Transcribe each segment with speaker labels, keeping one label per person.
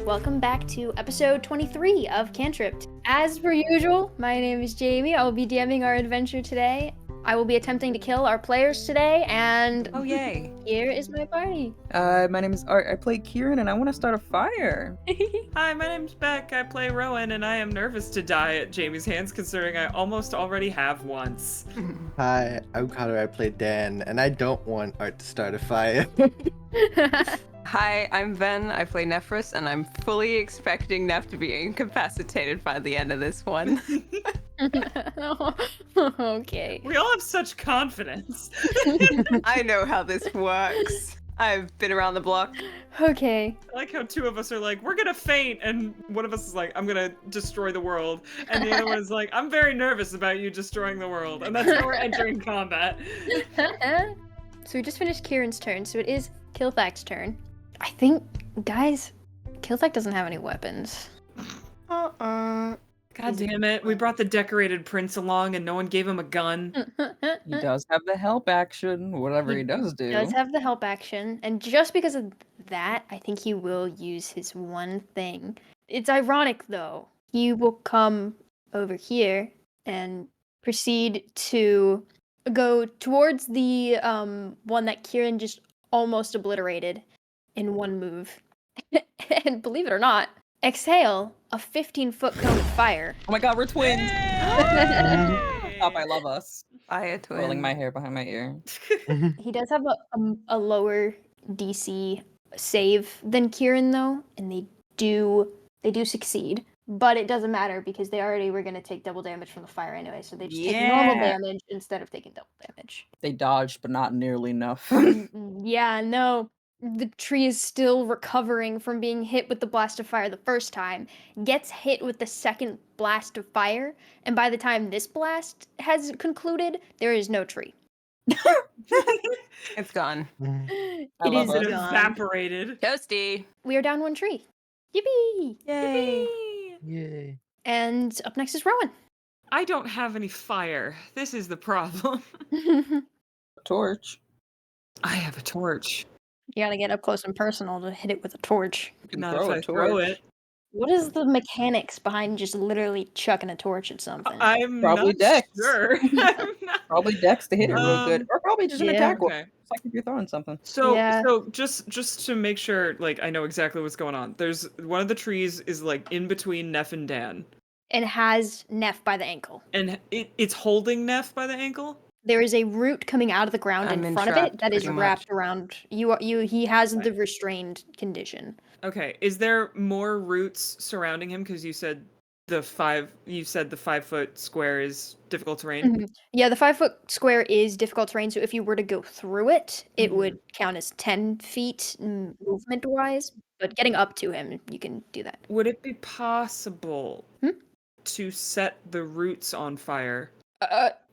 Speaker 1: welcome back to episode 23 of Cantripped. As per usual, my name is Jamie. I will be DMing our adventure today. I will be attempting to kill our players today, and
Speaker 2: oh yay!
Speaker 1: Here is my party.
Speaker 3: My name is Art. I play Kieran, and I want to start a fire.
Speaker 2: Hi, my name's Beck. I play Rowan, and I am nervous to die at Jamie's hands, considering I almost already have once.
Speaker 4: Hi, I'm Connor. I play Dan, and I don't want Art to start a fire.
Speaker 5: Hi, I'm Ben. I play Nephrus, and I'm fully expecting Neph to be incapacitated by the end of this one.
Speaker 1: Okay.
Speaker 2: We all have such confidence.
Speaker 5: I know how this works. I've been around the block.
Speaker 1: Okay.
Speaker 2: I like how two of us are like, we're gonna faint, and one of us is like, I'm gonna destroy the world, and the other one is like, I'm very nervous about you destroying the world, and that's how we're entering combat.
Speaker 1: So we just finished Kieran's turn, so it is Kilthak's turn. I think, guys, Kilthak doesn't have any weapons.
Speaker 2: God damn it, we brought the decorated prince along and no one gave him a gun.
Speaker 3: He does have the help action, whatever he does do.
Speaker 1: He does have the help action, and just because of that, I think he will use his one thing. It's ironic, though. He will come over here and proceed to go towards the one that Kieran just almost obliterated in one move. And believe it or not, exhale a 15-foot cone of fire.
Speaker 3: Oh my god, we're twins! Stop, I love us.
Speaker 5: Fire twin.
Speaker 3: Rolling my hair behind my ear.
Speaker 1: He does have a lower DC save than Kieran, though, and they do succeed. But it doesn't matter because they already were going to take double damage from the fire anyway, so they just take normal damage instead of taking double damage.
Speaker 3: They dodged, but not nearly enough.
Speaker 1: Yeah, no. The tree is still recovering from being hit with the blast of fire the first time, gets hit with the second blast of fire, and by the time this blast has concluded, there is no tree.
Speaker 5: It's gone.
Speaker 1: It
Speaker 3: love
Speaker 1: is
Speaker 3: it.
Speaker 1: gone.
Speaker 2: Evaporated.
Speaker 5: Toasty.
Speaker 1: We are down one tree. Yippee!
Speaker 5: Yay.
Speaker 4: Yay.
Speaker 1: And up next is Rowan.
Speaker 2: I don't have any fire. This is the problem.
Speaker 3: Torch.
Speaker 2: I have a torch.
Speaker 1: You gotta get up close and personal to hit it with a torch.
Speaker 3: You can
Speaker 2: Not
Speaker 3: throw
Speaker 2: if
Speaker 3: a
Speaker 2: I throw
Speaker 3: torch.
Speaker 2: it.
Speaker 1: What is the mechanics behind just literally chucking a torch at something?
Speaker 2: I'm
Speaker 3: Probably
Speaker 2: not
Speaker 3: Dex.
Speaker 2: sure. I'm not...
Speaker 3: Probably Dex to hit it real good. Or probably just an
Speaker 1: yeah.
Speaker 3: attack roll.
Speaker 2: Okay.
Speaker 3: It's like if you're throwing something.
Speaker 2: So just to make sure, like, I know exactly what's going on. There's one of the trees is like in between Neph and Dan,
Speaker 1: And has Neph by the ankle.
Speaker 2: and it's holding Neph by the ankle.
Speaker 1: There is a root coming out of the ground
Speaker 5: I'm
Speaker 1: in front of it
Speaker 5: entrapped,
Speaker 1: that is
Speaker 5: pretty
Speaker 1: wrapped around you. He has the restrained condition.
Speaker 2: Okay, is there more roots surrounding him? Because you said the 5-foot square is difficult terrain.
Speaker 1: Mhm. Yeah, the 5-foot square is difficult terrain, so if you were to go through it, it would count as 10 feet movement-wise. But getting up to him, you can do that.
Speaker 2: Would it be possible
Speaker 1: Hmm?
Speaker 2: to set the roots on fire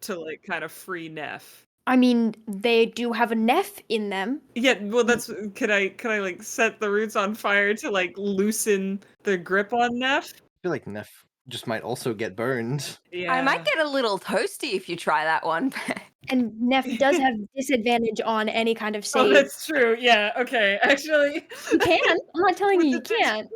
Speaker 2: to like kind of free Neph?
Speaker 1: I mean, they do have a Neph in them.
Speaker 2: Yeah, well, that's could I like set the roots on fire to like loosen the grip on Neph?
Speaker 4: I feel like Neph just might also get burned.
Speaker 2: Yeah,
Speaker 5: I might get a little toasty if you try that one.
Speaker 1: And Neph does have disadvantage on any kind of
Speaker 2: Oh,
Speaker 1: save.
Speaker 2: that's true. Yeah. Okay. Actually,
Speaker 1: You can. I'm not telling you you
Speaker 2: With the
Speaker 1: can't.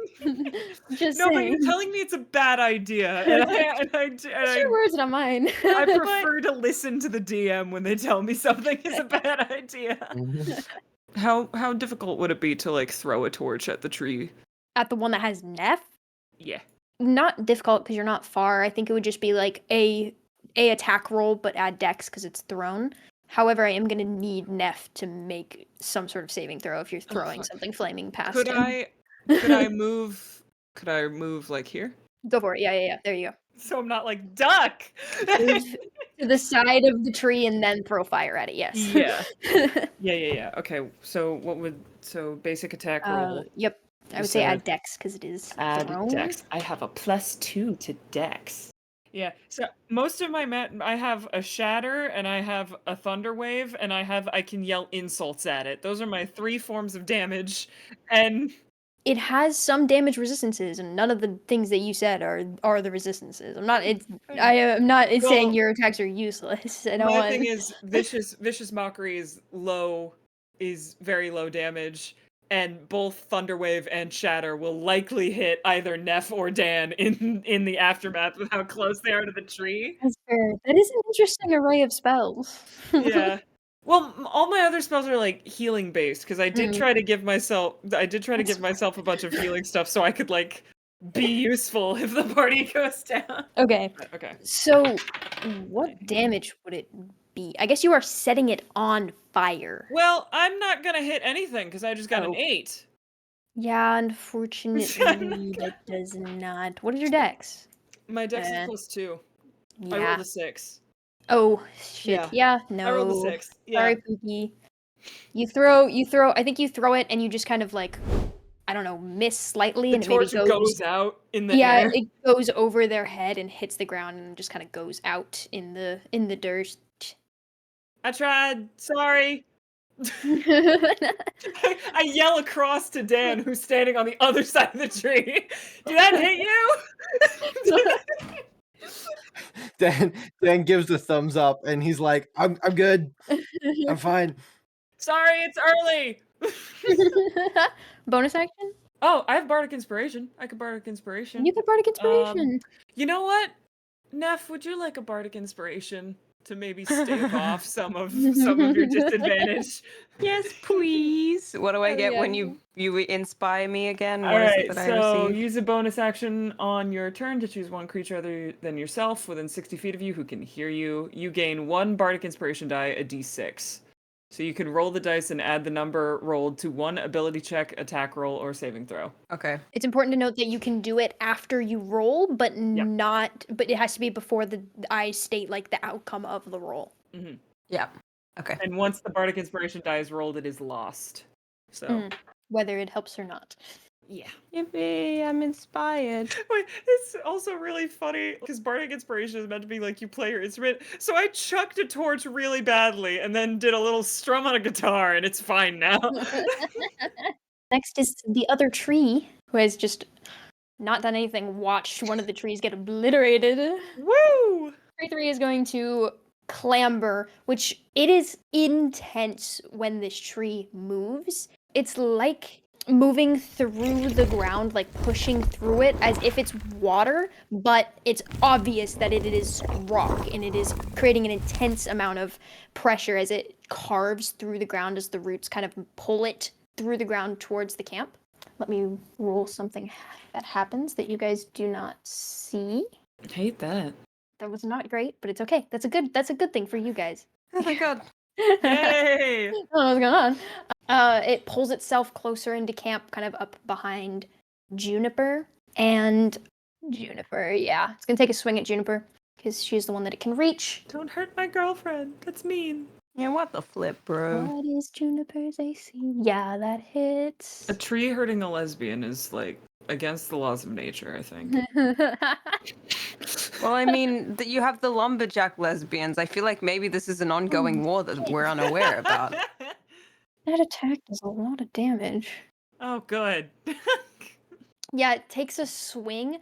Speaker 1: Just
Speaker 2: no, but
Speaker 1: saying.
Speaker 2: you're telling me it's a bad idea, and
Speaker 1: It's your words, not mine.
Speaker 2: I prefer to listen to the DM when they tell me something is a bad idea. How difficult would it be to like throw a torch at the tree?
Speaker 1: At the one that has Neph,
Speaker 2: Yeah.
Speaker 1: not difficult because you're not far. I think it would just be like a attack roll, but add dex because it's thrown. However, I am gonna need Neph to make some sort of saving throw if you're throwing
Speaker 2: fuck.
Speaker 1: something flaming past
Speaker 2: Could
Speaker 1: him.
Speaker 2: I move? Could I move like here?
Speaker 1: Go for it. Yeah. There you go.
Speaker 2: So I'm not like duck.
Speaker 1: Move to the side of the tree and then throw fire at it. Yes.
Speaker 2: Yeah. Yeah. Okay. So basic attack roll.
Speaker 1: Yep. I would
Speaker 2: Just
Speaker 1: say
Speaker 2: add-
Speaker 1: add dex because it is
Speaker 2: Add
Speaker 1: thrown.
Speaker 2: dex. I have a +2 to dex. Yeah. So most of my I have a shatter and I have a thunder wave and I can yell insults at it. Those are my 3 forms of damage, and
Speaker 1: It has some damage resistances, and none of the things that you said are the resistances. I'm not saying
Speaker 2: Well,
Speaker 1: your attacks are useless. I don't
Speaker 2: my
Speaker 1: want.
Speaker 2: thing is vicious mockery is very low damage. and both Thunderwave and Shatter will likely hit either Neph or Dan in the aftermath with how close they are to the tree.
Speaker 1: That's fair. That is an interesting array of spells.
Speaker 2: Yeah. Well, all my other spells are like healing based because I did
Speaker 1: Mm.
Speaker 2: try to give myself a bunch of healing stuff so I could like be useful if the party goes down.
Speaker 1: Okay.
Speaker 2: Okay.
Speaker 1: So, what damage would it be? I guess you are setting it on fire.
Speaker 2: Well, I'm not gonna hit anything because I just got an
Speaker 1: Oh.
Speaker 2: 8.
Speaker 1: Yeah, unfortunately, that does not. What is your dex?
Speaker 2: My dex is +2. I
Speaker 1: Yeah.
Speaker 2: rolled a 6.
Speaker 1: Oh shit. Yeah.
Speaker 2: I rolled a
Speaker 1: No.
Speaker 2: 6. Yeah.
Speaker 1: Sorry, Pookie. You throw. I think you throw it, and you just kind of like, I don't know, miss slightly,
Speaker 2: The
Speaker 1: and it maybe
Speaker 2: torch goes out in the
Speaker 1: yeah,
Speaker 2: air.
Speaker 1: it goes over their head and hits the ground, and just kind of goes out in the dirt.
Speaker 2: I tried. Sorry. I yell across to Dan, who's standing on the other side of the tree. Did that hit you?
Speaker 4: Dan gives the thumbs up, and he's like, "I'm good. I'm fine."
Speaker 2: Sorry, it's early.
Speaker 1: Bonus action?
Speaker 2: Oh, I have Bardic Inspiration. I could Bardic Inspiration.
Speaker 1: You get Bardic Inspiration.
Speaker 2: You know what? Neph, would you like a Bardic Inspiration to maybe stave off some of your disadvantage?
Speaker 5: Yes, please. What do I get
Speaker 1: yeah.
Speaker 5: when you inspire me again?
Speaker 2: All
Speaker 5: What is
Speaker 2: right,
Speaker 5: it that I
Speaker 2: so
Speaker 5: receive?
Speaker 2: use a bonus action on your turn to choose one creature other than yourself within 60 feet of you who can hear you. You gain 1 Bardic Inspiration die, a d6. So you can roll the dice and add the number rolled to 1 ability check, attack roll, or saving throw.
Speaker 5: Okay.
Speaker 1: It's important to note that you can do it after you roll, but but it has to be before I state like the outcome of the roll.
Speaker 2: Mm-hmm.
Speaker 5: Yeah. Okay.
Speaker 2: And once the Bardic Inspiration die is rolled, it is lost. So
Speaker 1: Whether it helps or not.
Speaker 2: yeah.
Speaker 5: Yippee, I'm inspired.
Speaker 2: Wait, it's also really funny because Bardic Inspiration is meant to be like you play your instrument. So I chucked a torch really badly and then did a little strum on a guitar, and it's fine now.
Speaker 1: Next is the other tree, who has just not done anything, watched one of the trees get obliterated.
Speaker 2: Woo!
Speaker 1: Tree 3 is going to clamber, which it is intense when this tree moves. It's like moving through the ground, like pushing through it as if it's water, but it's obvious that it is rock, and it is creating an intense amount of pressure as it carves through the ground as the roots kind of pull it through the ground towards the camp. Let me roll something that happens that you guys do not see.
Speaker 2: I hate that.
Speaker 1: That was not great, but it's okay. That's a good thing for you guys.
Speaker 5: Oh my god.
Speaker 2: Yay!
Speaker 1: I don't know what's going on. It pulls itself closer into camp, kind of up behind Juniper. And Juniper, yeah. It's gonna take a swing at Juniper, because she's the one that it can reach.
Speaker 2: Don't hurt my girlfriend. That's mean.
Speaker 5: Yeah, what the flip, bro?
Speaker 1: What is Juniper's AC? Yeah, that hits.
Speaker 2: A tree hurting a lesbian is like against the laws of nature, I think.
Speaker 5: Well, I mean, you have the lumberjack lesbians. I feel like maybe this is an ongoing war that we're unaware about.
Speaker 1: That attack does a lot of damage.
Speaker 2: Oh, good.
Speaker 1: Yeah, it takes a swing.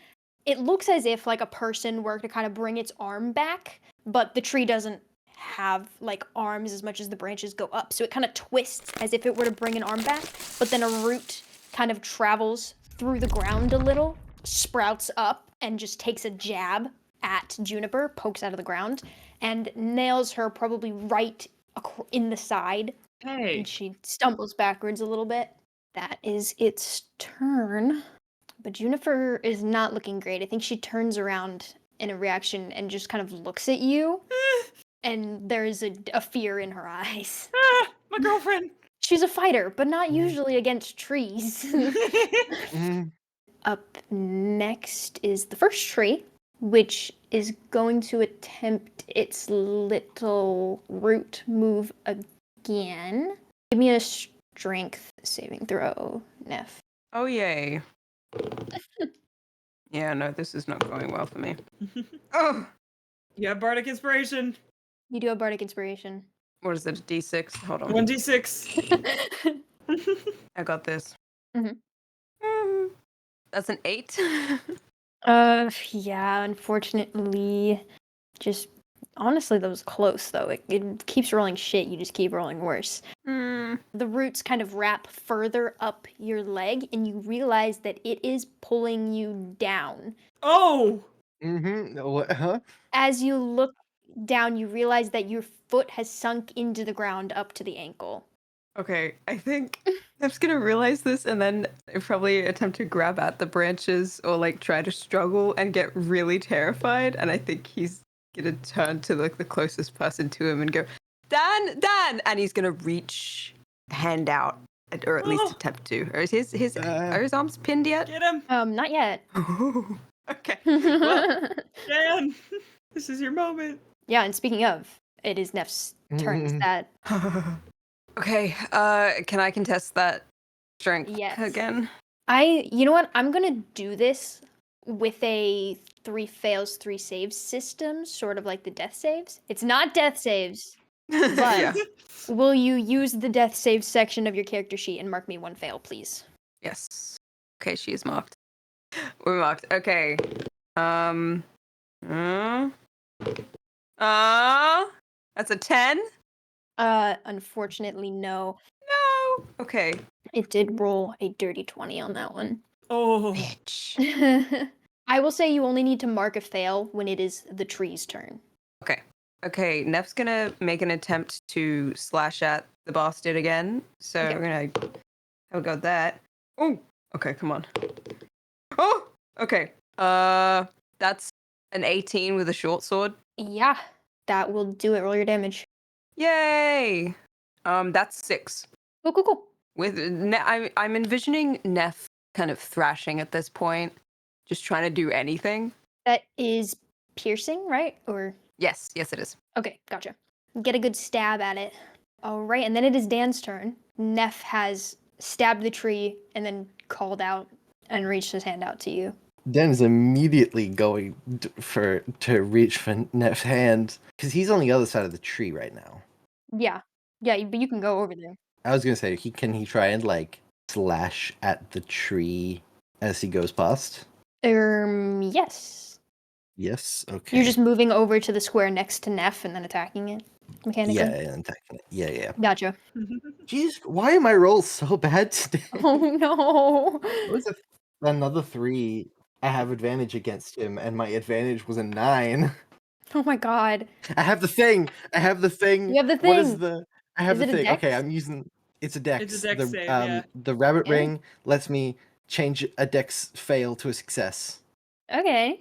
Speaker 1: It looks as if like a person were to kind of bring its arm back, but the tree doesn't have like arms as much as the branches go up. So it kind of twists as if it were to bring an arm back, but then a root kind of travels through the ground a little, sprouts up, and just takes a jab at Juniper, pokes out of the ground, and nails her probably right in the side.
Speaker 2: Hey.
Speaker 1: And she stumbles backwards a little bit. That is its turn. But Juniper is not looking great. I think she turns around in a reaction and just kind of looks at you. And there's a fear in her eyes.
Speaker 2: Ah, my girlfriend.
Speaker 1: She's a fighter, but not usually against trees. Up next is the first tree, which is going to attempt its little root move again. Give me a strength saving throw, Neph.
Speaker 5: Oh, yay. Yeah, no, this is not going well for me. Oh!
Speaker 2: You have Bardic Inspiration.
Speaker 1: You do have Bardic Inspiration.
Speaker 5: What is it, a D6? Hold on.
Speaker 2: 1d6.
Speaker 5: I got this.
Speaker 1: Mhm.
Speaker 5: That's an 8.
Speaker 1: Yeah, unfortunately, just Honestly, that was close, though. It keeps rolling shit. You just keep rolling worse.
Speaker 5: Hmm.
Speaker 1: The roots kind of wrap further up your leg, and you realize that it is pulling you down.
Speaker 2: Oh!
Speaker 4: Mm-hmm. What? Huh?
Speaker 1: As you look down, you realize that your foot has sunk into the ground up to the ankle.
Speaker 5: Okay, I think I'm just gonna realize this and then probably attempt to grab at the branches or like try to struggle and get really terrified. And I think he's gonna turn to like the closest person to him and go, Dan, Dan, and he's gonna reach the hand out, or at least
Speaker 2: Oh.
Speaker 5: attempt to. Or is are his arms pinned yet?
Speaker 2: Get him!
Speaker 1: Not yet.
Speaker 5: Okay.
Speaker 2: Well, Dan! This is your moment.
Speaker 1: Yeah, and speaking of, it is Neph's turn. Is that
Speaker 5: Okay. Can I contest that strength
Speaker 1: Yes.
Speaker 5: again?
Speaker 1: you know what? I'm gonna do this with a 3 fails, 3 saves system, sort of like the death saves. It's not death saves.
Speaker 5: Yeah.
Speaker 1: Will you use the death save section of your character sheet and mark me 1 fail, please?
Speaker 5: Yes. Okay, she is marked. We're marked. Okay. That's a 10?
Speaker 1: Unfortunately, no.
Speaker 5: No. Okay.
Speaker 1: It did roll a dirty 20 on that one.
Speaker 2: Oh.
Speaker 5: Bitch.
Speaker 1: I will say you only need to mark a fail when it is the tree's turn.
Speaker 5: Okay, Neph's gonna make an attempt to slash at the bastard again. So
Speaker 1: Okay.
Speaker 5: we're gonna have a go at that. Oh, okay, come on. Oh, okay. That's an 18 with a short sword.
Speaker 1: Yeah, that will do it. Roll your damage.
Speaker 5: Yay! That's 6.
Speaker 1: Cool.
Speaker 5: With I'm envisioning Neph kind of thrashing at this point, just trying to do anything.
Speaker 1: That is piercing, right? Or
Speaker 5: Yes, it is.
Speaker 1: okay, gotcha. Get a good stab at it. All right, and then it is Dan's turn. Neph has stabbed the tree and then called out and reached his hand out to you.
Speaker 4: Dan is immediately going to reach for Neph's hand because he's on the other side of the tree right now.
Speaker 1: Yeah, but you can go over there.
Speaker 4: I was gonna say, can he try and like slash at the tree as he goes past?
Speaker 1: Yes.
Speaker 4: Yes. Okay.
Speaker 1: You're just moving over to the square next to Neph and then attacking it mechanically.
Speaker 4: Yeah, and attacking it. Yeah.
Speaker 1: Gotcha.
Speaker 4: Jeez, why are my rolls so bad today?
Speaker 1: Oh no.
Speaker 4: It was another 3. I have advantage against him, and my advantage was a 9.
Speaker 1: Oh my god.
Speaker 4: I have the thing.
Speaker 1: You have the
Speaker 4: What is
Speaker 1: thing.
Speaker 4: the? I have
Speaker 1: Is
Speaker 4: the
Speaker 1: it a
Speaker 4: thing. Okay,
Speaker 1: dex?
Speaker 4: I'm using. It's a dex.
Speaker 2: It's a dex
Speaker 4: the,
Speaker 2: save, yeah.
Speaker 4: The rabbit
Speaker 1: Yeah.
Speaker 4: ring lets me change a dex fail to a success.
Speaker 1: Okay.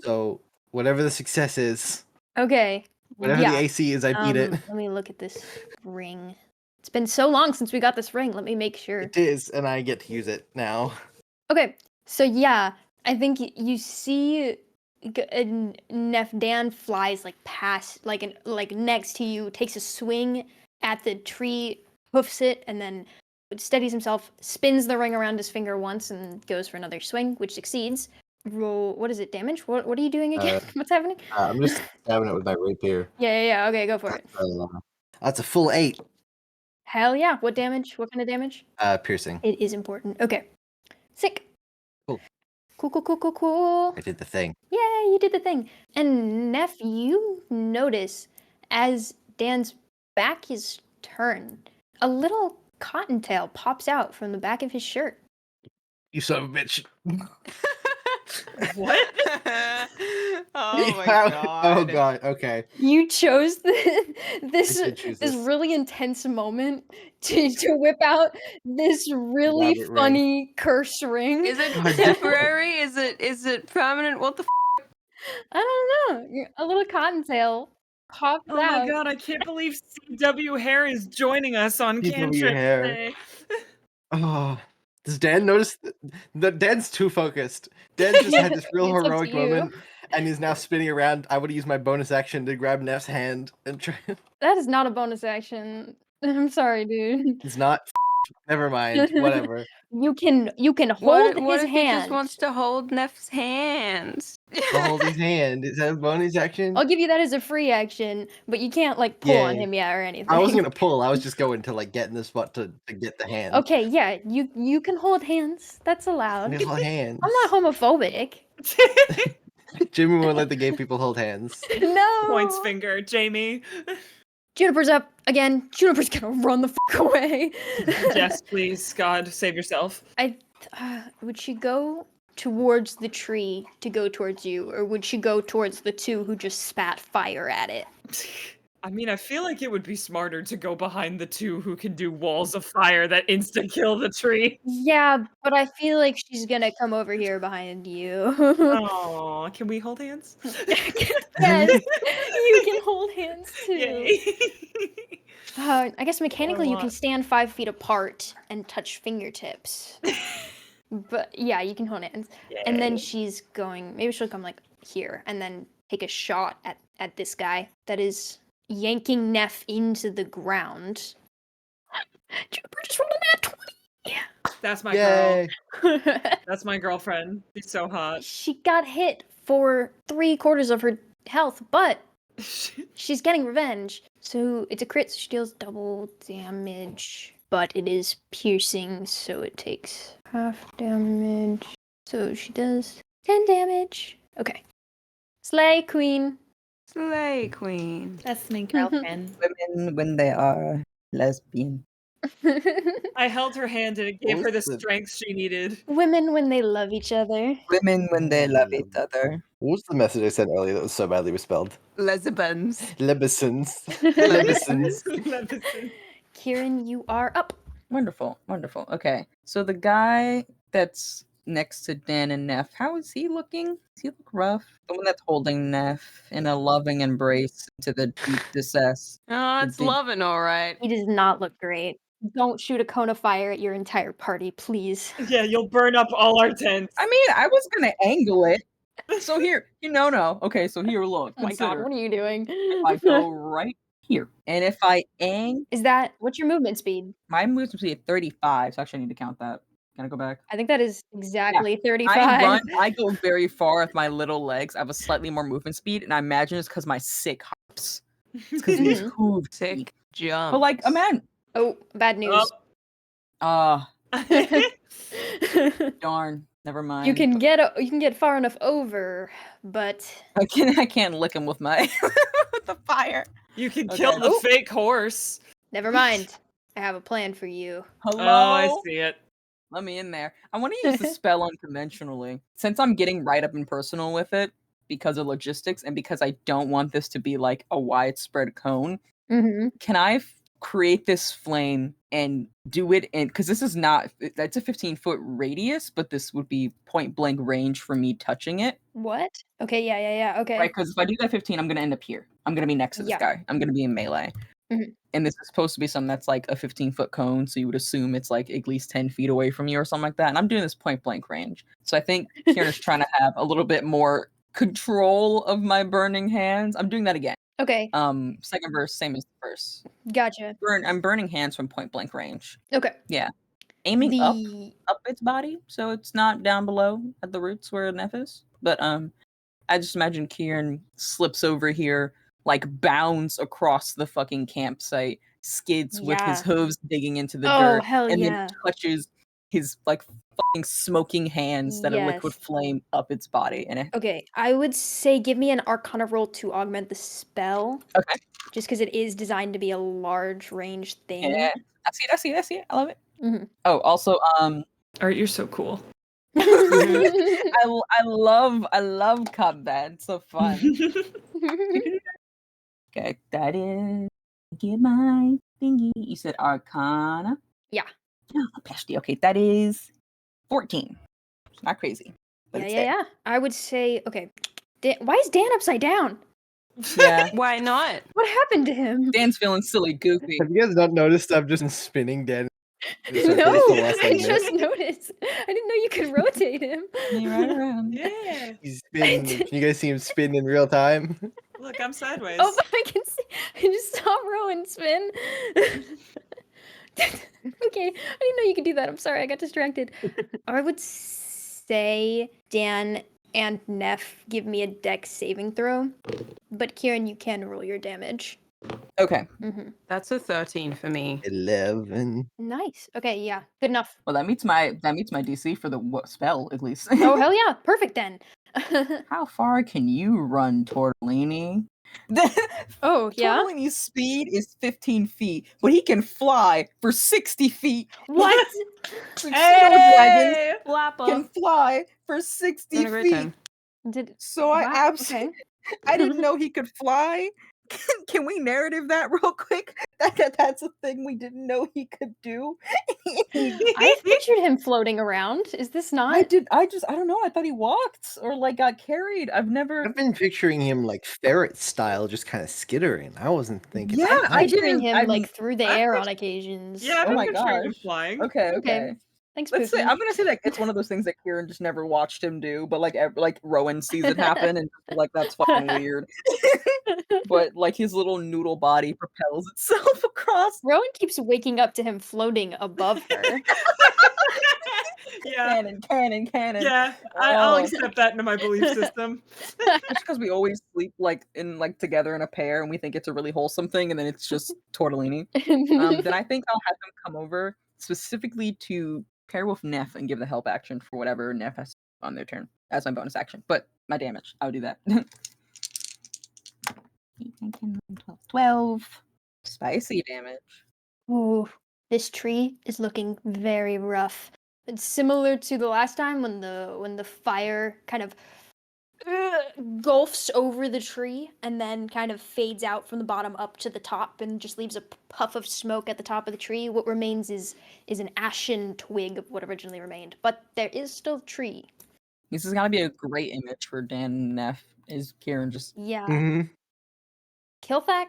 Speaker 4: So whatever the success is,
Speaker 1: Okay.
Speaker 4: whatever the AC is, I beat it.
Speaker 1: Let me look at this ring. It's been so long since we got this ring. Let me make sure.
Speaker 4: It is, and I get to use it now.
Speaker 1: Okay, so yeah, I think you see Neph Dan flies like past, like next to you, takes a swing at the tree, hoofs it, and then steadies himself, spins the ring around his finger once, and goes for another swing, which succeeds. Roll. What is it? Damage? What are you doing again? What's happening?
Speaker 4: I'm just stabbing it with my rapier.
Speaker 1: Yeah. Okay, go for it.
Speaker 4: That's a full 8.
Speaker 1: Hell yeah! What damage? What kind of damage?
Speaker 4: Piercing.
Speaker 1: It is important. Okay. Sick.
Speaker 4: Cool.
Speaker 1: Cool.
Speaker 4: I did the thing.
Speaker 1: Yeah, you did the thing. And Neph, you notice as Dan's back is turned, a little cottontail pops out from the back of his shirt.
Speaker 4: You son of a bitch.
Speaker 2: What?
Speaker 5: Oh my god.
Speaker 4: Oh god. Okay.
Speaker 1: You chose
Speaker 4: I
Speaker 1: this
Speaker 4: did choose
Speaker 1: this
Speaker 4: this.
Speaker 1: really intense moment to whip out this really
Speaker 4: Rabbit ring.
Speaker 1: funny curse ring.
Speaker 5: Is it
Speaker 4: God damn.
Speaker 5: temporary? Is it permanent? What the
Speaker 1: I don't know. A little cottontail pops
Speaker 2: Oh
Speaker 1: out.
Speaker 2: my god, I can't believe CW Hair is joining us on
Speaker 4: CW
Speaker 2: Cantripped
Speaker 4: Hair.
Speaker 2: today.
Speaker 4: Oh, does Dan notice that Dan's too focused? Dan just had this real
Speaker 1: It's up to
Speaker 4: heroic
Speaker 1: you.
Speaker 4: moment, and he's now spinning around. I would use my bonus action to grab Neff's hand and try.
Speaker 1: That is not a bonus action. I'm sorry, dude.
Speaker 4: It's not. Never mind. Whatever.
Speaker 1: You can hold
Speaker 5: what
Speaker 1: his
Speaker 5: if he just
Speaker 1: hand.
Speaker 5: wants to hold Neff's hands?
Speaker 4: I'll hold his hand. Is that a bonus action?
Speaker 1: I'll give you that as a free action, but you can't like pull on
Speaker 4: Yeah.
Speaker 1: him yet or anything.
Speaker 4: I wasn't gonna pull. I was just going to like get in the spot to get the hand.
Speaker 1: Okay, yeah, you can hold hands. That's allowed.
Speaker 4: I'm gonna hold hands.
Speaker 1: I'm not homophobic.
Speaker 4: Jimmy won't let the gay people hold hands.
Speaker 1: No.
Speaker 2: Points finger, Jamie.
Speaker 1: Juniper's up again. Juniper's gonna run the fuck away.
Speaker 2: Yes, please, God, save yourself.
Speaker 1: Would she go towards the tree to go towards you, or would she go towards the two who just spat fire at it?
Speaker 2: I mean, I feel like it would be smarter to go behind the two who can do walls of fire that insta-kill the tree.
Speaker 1: Yeah, but I feel like she's gonna come over here behind you.
Speaker 2: Oh, can we hold hands?
Speaker 1: Yes, you can hold hands too.
Speaker 2: Yay.
Speaker 1: I guess mechanically you can
Speaker 2: want.
Speaker 1: stand 5 feet apart and touch fingertips. But yeah, you can hold hands. And then
Speaker 2: Yay.
Speaker 1: she's going, maybe she'll come like here and then take a shot at this guy that is yanking Neph into the ground. Juniper just rolled a nat 20.
Speaker 2: That's my girl.
Speaker 4: Yay!
Speaker 2: That's my girlfriend. She's so hot.
Speaker 1: She got hit for 3/4 of her health, but she's getting revenge. So it's a crit, so she deals double damage. But it is piercing, so it takes half damage. So she does 10 damage. Okay. Slay Queen.
Speaker 5: Slay Queen.
Speaker 6: That's my girlfriend.
Speaker 3: Women when they are lesbian.
Speaker 2: I held her hand and it gave
Speaker 4: What
Speaker 2: her the
Speaker 4: was the-
Speaker 2: strength she needed.
Speaker 1: Women when they love each other.
Speaker 3: Women when they love each other.
Speaker 4: What was the message I sent earlier that was so badly misspelled?
Speaker 5: Lesbians.
Speaker 4: Lebesons. Lebesons.
Speaker 1: Kieran, you are up.
Speaker 3: Wonderful, wonderful. Okay, so the guy that's next to Dan and Neph, how is he looking? Does he look rough? The one that's holding Neph in a loving embrace to the deep recess.
Speaker 5: Oh, it's
Speaker 3: Deep-
Speaker 5: loving, all right.
Speaker 1: He does not look great. Don't shoot a cone of fire at your entire party, please.
Speaker 2: Yeah, you'll burn up all our tents.
Speaker 3: I mean, I was gonna angle it. So here, no. Okay, so here, look.
Speaker 1: Oh my god,
Speaker 3: Consider
Speaker 1: what are you doing?
Speaker 3: if I go right here, and if I
Speaker 1: What's your movement speed?
Speaker 3: my moves would be at 35, so actually I need to count that. Can I go back?
Speaker 1: I think that is exactly 35.
Speaker 3: I go very far with my little legs. I have a slightly more movement speed, and I imagine it's because my sick hops. It's because these
Speaker 1: Mhm.
Speaker 3: hooves.
Speaker 5: Sick jump.
Speaker 3: But like, man,
Speaker 1: Oh, bad news.
Speaker 3: darn. Never mind.
Speaker 1: You can get far enough over, but
Speaker 3: I can't lick him with my with the fire.
Speaker 2: You can
Speaker 3: Okay.
Speaker 2: kill the
Speaker 1: Oh.
Speaker 2: fake horse.
Speaker 1: never mind. I have a plan for you.
Speaker 3: Hello.
Speaker 2: Oh, I see it.
Speaker 3: Let me in there. I want to use the spell unconventionally. Since I'm getting right up and personal with it because of logistics and because I don't want this to be like a widespread cone,
Speaker 1: Mm-hmm.
Speaker 3: can I create this flame and do it in, because this is not, that's a 15-foot radius, but this would be point blank range for me touching it,
Speaker 1: What? Okay, yeah. Okay.
Speaker 3: right? Because if I do that 15, I'm going to end up here. I'm going to be next to this
Speaker 1: Yeah.
Speaker 3: guy. I'm going to be in melee.
Speaker 1: Mhm.
Speaker 3: And this is supposed to be something that's like a 15-foot cone, so you would assume it's like at least 10 feet away from you or something like that. And I'm doing this point blank range. So I think Kieran's trying to have a little bit more control of my burning hands. I'm doing that again.
Speaker 1: Okay,
Speaker 3: Second verse, same as the first.
Speaker 1: gotcha.
Speaker 3: I'm burning hands from point blank range.
Speaker 1: Okay.
Speaker 3: Aiming up
Speaker 1: The
Speaker 3: its body, so it's not down below at the roots where Neph is. But I just imagine Kieran slips over here, like bounds across the fucking campsite, skids with his
Speaker 1: Yeah.
Speaker 3: hooves digging into the
Speaker 1: Oh,
Speaker 3: dirt,
Speaker 1: hell
Speaker 3: and
Speaker 1: yeah.
Speaker 3: then touches his like fucking smoking hands that a liquid
Speaker 1: Yes.
Speaker 3: flame up its body. And it,
Speaker 1: Okay, I would say give me an Arcana roll to augment the spell.
Speaker 3: Okay.
Speaker 1: Just because it is designed to be a large range thing.
Speaker 3: yeah, I see it. I love it.
Speaker 1: Mhm.
Speaker 3: Oh, also,
Speaker 2: Art, you're so cool.
Speaker 3: I love combat. It's so fun. Okay, that is get my thingy. You said Arcana.
Speaker 1: Yeah.
Speaker 3: Yeah, bestie. Okay, that is 14. It's not crazy. But it's
Speaker 1: Yeah. I would say, okay. Why is Dan upside down?
Speaker 3: Yeah.
Speaker 5: Why not?
Speaker 1: What happened to him?
Speaker 3: Dan's feeling silly, goofy.
Speaker 4: Have you guys not noticed I've just been spinning Dan? in circles
Speaker 1: No,
Speaker 4: for the last, like,
Speaker 1: I
Speaker 4: minute?
Speaker 1: just noticed. I didn't know you could rotate him.
Speaker 3: Me right around.
Speaker 2: Yeah.
Speaker 4: He's spin. Can you guys see him spin in real time?
Speaker 2: Look, I'm sideways.
Speaker 1: Oh, but I can see. I just saw Rowan spin. Okay, I didn't know you could do that. I'm sorry, I got distracted. I would say Dan and Neph give me a dex saving throw, but Kieran, you can roll your damage.
Speaker 3: Okay.
Speaker 1: Mm-hmm.
Speaker 5: That's a 13 for me.
Speaker 4: 11.
Speaker 1: Nice. Okay, yeah, good enough.
Speaker 3: Well, that meets my DC for the spell at least.
Speaker 1: Oh hell yeah, perfect then.
Speaker 3: How far can you run, Tortellini?
Speaker 1: Oh, yeah?
Speaker 3: Tortellini's speed is 15 feet, but he can fly for 60 feet.
Speaker 1: What?
Speaker 3: Snow dragons
Speaker 2: Hey!
Speaker 3: can fly for 60
Speaker 5: Doing a great
Speaker 3: feet.
Speaker 5: time.
Speaker 1: Did
Speaker 3: So
Speaker 1: wow, okay.
Speaker 3: I didn't know he could fly. Can we narrative that real quick? That's a thing we didn't know he could do.
Speaker 1: I've pictured him floating around. Is this not?
Speaker 3: I don't know. I thought he walked or like got carried. I've never.
Speaker 4: I've been picturing him like ferret style, just kind of skittering. I wasn't thinking.
Speaker 3: Yeah,
Speaker 1: I'm
Speaker 3: I
Speaker 1: picturing
Speaker 3: did.
Speaker 1: him
Speaker 3: I'm-
Speaker 1: like through the
Speaker 2: I
Speaker 1: air
Speaker 2: pic-
Speaker 1: on occasions.
Speaker 2: Yeah, I've
Speaker 3: Oh
Speaker 2: been
Speaker 3: my
Speaker 2: picturing him
Speaker 3: gosh.
Speaker 2: flying.
Speaker 3: Okay.
Speaker 1: Okay. Thanks,
Speaker 3: Let's say
Speaker 1: Pookie.
Speaker 3: I'm gonna say that it's one of those things that Kieran just never watched him do, but like Rowan sees it happen and like that's fucking weird. But like his little noodle body propels itself across.
Speaker 1: Rowan keeps waking up to him floating above her.
Speaker 2: Yeah,
Speaker 3: Cannon.
Speaker 2: yeah. I'll
Speaker 3: Oh.
Speaker 2: accept that into my belief system.
Speaker 3: Just because we always sleep like together in a pair and we think it's a really wholesome thing, and then it's just tortellini. Then I think I'll have them come over specifically to pair with Neph and give the help action for whatever Neph has on their turn as my bonus action. But my damage, I would do that. 8, 9, 10, 11, 12. Spicy damage.
Speaker 1: Ooh, this tree is looking very rough. It's similar to the last time when the fire kind of gulfs over the tree and then kind of fades out from the bottom up to the top and just leaves a puff of smoke at the top of the tree. What remains is an ashen twig of what originally remained, but there is still a tree.
Speaker 3: This is gonna be a great image for Dan and Neph. Is Kieran just
Speaker 1: Yeah.
Speaker 4: Mhm.
Speaker 1: Kilthak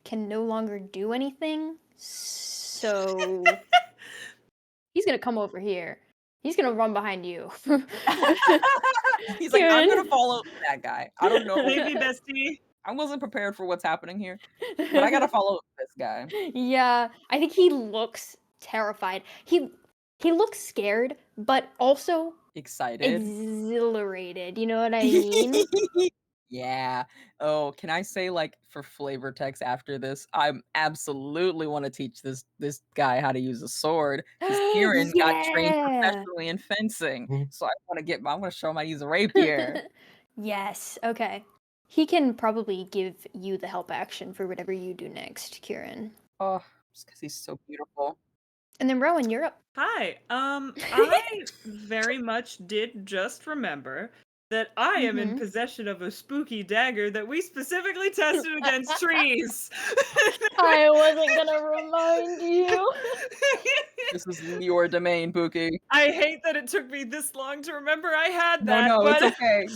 Speaker 1: can no longer do anything, so he's gonna come over here. He's gonna run behind you.
Speaker 3: He's like, I'm gonna
Speaker 1: Kieran.
Speaker 3: follow that guy. I don't know.
Speaker 2: Maybe bestie.
Speaker 3: I wasn't prepared for what's happening here, but I gotta follow this guy.
Speaker 1: Yeah, I think he looks terrified. He looks scared, but also
Speaker 3: Excited.
Speaker 1: exhilarated. You know what I mean?
Speaker 3: Yeah. Oh, can I say like for flavor text after this, I absolutely want to teach this guy how to use a sword. Because Kieran got trained
Speaker 1: Yeah.
Speaker 3: professionally in fencing,
Speaker 4: Mhm.
Speaker 3: so I want to show him how to use a rapier.
Speaker 1: Yes. Okay. He can probably give you the help action for whatever you do next, Kieran.
Speaker 3: Oh, just because he's so beautiful.
Speaker 1: And then Rowan, you're up.
Speaker 2: Hi. I very much did just remember that I am in
Speaker 1: Mhm.
Speaker 2: possession of a spooky dagger that we specifically tested against trees.
Speaker 1: I wasn't gonna remind you.
Speaker 3: This is your domain, Pookie.
Speaker 2: I hate that it took me this long to remember I had
Speaker 3: No,
Speaker 2: that.
Speaker 3: no,
Speaker 2: but
Speaker 3: it's okay.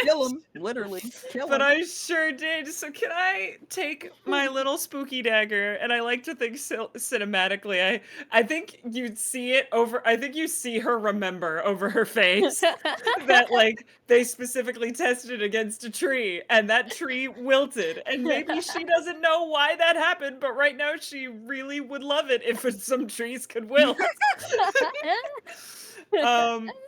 Speaker 3: Kill him, literally. Kill him.
Speaker 2: But I sure did. So can I take my little spooky dagger? And I like to think cinematically. I think you'd see it over. I think you see her remember over her face that like they specifically tested against a tree, and that tree wilted. And maybe she doesn't know why that happened, but right now she really would love it if some trees could wilt.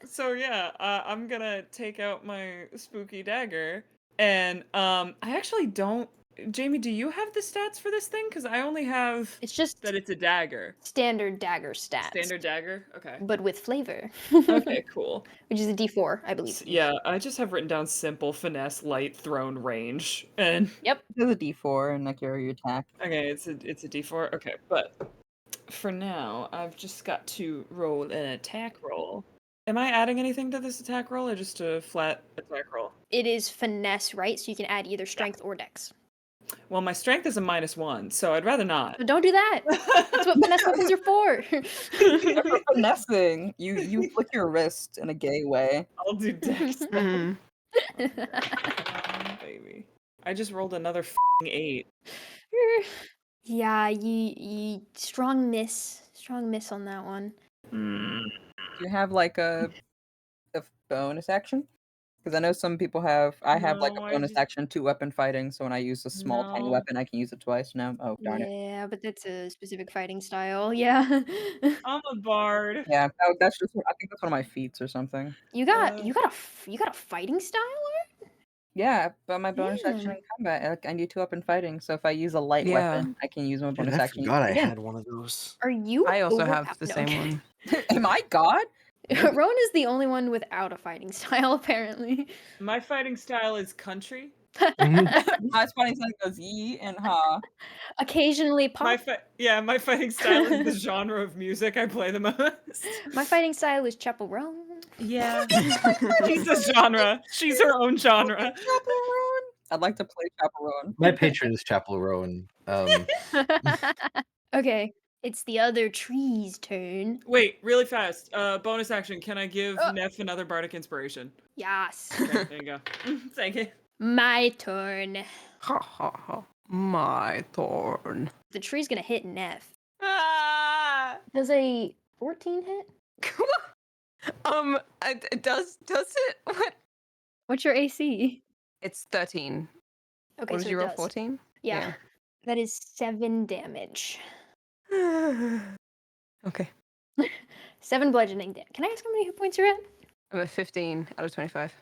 Speaker 2: So yeah, I'm gonna take out my spooky dagger, and I actually don't. Jamie, do you have the stats for this thing? Because I only have
Speaker 1: It's just
Speaker 2: that it's a dagger.
Speaker 1: standard dagger stats.
Speaker 2: Standard dagger. Okay.
Speaker 1: But with flavor.
Speaker 2: Okay, cool.
Speaker 1: Which is a D4, I believe.
Speaker 2: Yeah, I just have written down simple, finesse, light, thrown, range, and
Speaker 1: Yep.
Speaker 3: There's a D4 and like your attack.
Speaker 2: okay, it's a D4. Okay, but for now, I've just got to roll an attack roll. Am I adding anything to this attack roll, or just a flat attack roll?
Speaker 1: It is finesse, right? So you can add either strength or dex.
Speaker 2: Well, my strength is a -1, so I'd rather not.
Speaker 1: But don't do that. That's what finesse weapons are for.
Speaker 3: You're finessing. You flick your wrist in a gay way.
Speaker 2: I'll do dex.
Speaker 5: Mhm.
Speaker 2: Baby. I just rolled another 8.
Speaker 1: Yeah, you strong miss on that one.
Speaker 2: Hmm.
Speaker 3: Do you have like a bonus action? Because I know some people have. I have like
Speaker 2: No,
Speaker 3: a
Speaker 2: I
Speaker 3: bonus
Speaker 2: just-
Speaker 3: action to weapon fighting. So when I use a small tiny
Speaker 2: No.
Speaker 3: weapon, I can use it twice. No, oh darn it.
Speaker 1: Yeah, but that's a specific fighting style. Yeah.
Speaker 2: I'm a bard.
Speaker 3: Yeah, that's just. I think that's one of my feats or something.
Speaker 1: You got a fighting style?
Speaker 3: Yeah, but my bonus action
Speaker 1: Yeah.
Speaker 3: in combat, I need 2 weapon fighting. So if I use a light
Speaker 5: Yeah.
Speaker 3: weapon, I can use my
Speaker 4: Dude,
Speaker 3: bonus
Speaker 4: I
Speaker 3: action.
Speaker 4: forgot I
Speaker 3: again.
Speaker 4: had one of those.
Speaker 1: Are you
Speaker 5: I also
Speaker 1: overpow-
Speaker 5: have the
Speaker 1: No,
Speaker 5: same
Speaker 1: okay.
Speaker 5: one.
Speaker 3: Am I God?
Speaker 1: Rowan is the only one without a fighting style, apparently.
Speaker 2: My fighting style is country.
Speaker 3: My fighting style goes yee and ha.
Speaker 1: Occasionally pop.
Speaker 2: My fighting style is the genre of music I play the most.
Speaker 1: My fighting style is chaperone.
Speaker 2: Yeah. She's a genre. She's her own genre.
Speaker 3: Chaperone. I'd like to play chaperone.
Speaker 4: My patron is Chapel Rowan.
Speaker 1: Okay, it's the other tree's turn.
Speaker 2: Wait, really fast. Bonus action. Can I give Neph another bardic inspiration?
Speaker 1: Yes.
Speaker 2: Okay, there you go. Thank you.
Speaker 1: My turn.
Speaker 5: Ha ha ha. My turn.
Speaker 1: The tree's gonna hit Neph.
Speaker 5: Ah!
Speaker 1: Does a 14 hit?
Speaker 5: Does it? What?
Speaker 1: What's your AC?
Speaker 5: It's 13.
Speaker 1: Okay,
Speaker 5: What
Speaker 1: so
Speaker 5: did you
Speaker 1: it
Speaker 5: roll?
Speaker 1: does.
Speaker 5: 14?
Speaker 1: Yeah. That is 7 damage.
Speaker 5: Okay.
Speaker 1: 7 bludgeoning damage. Can I ask how many hit points you're at?
Speaker 5: I'm at 15 out of 25.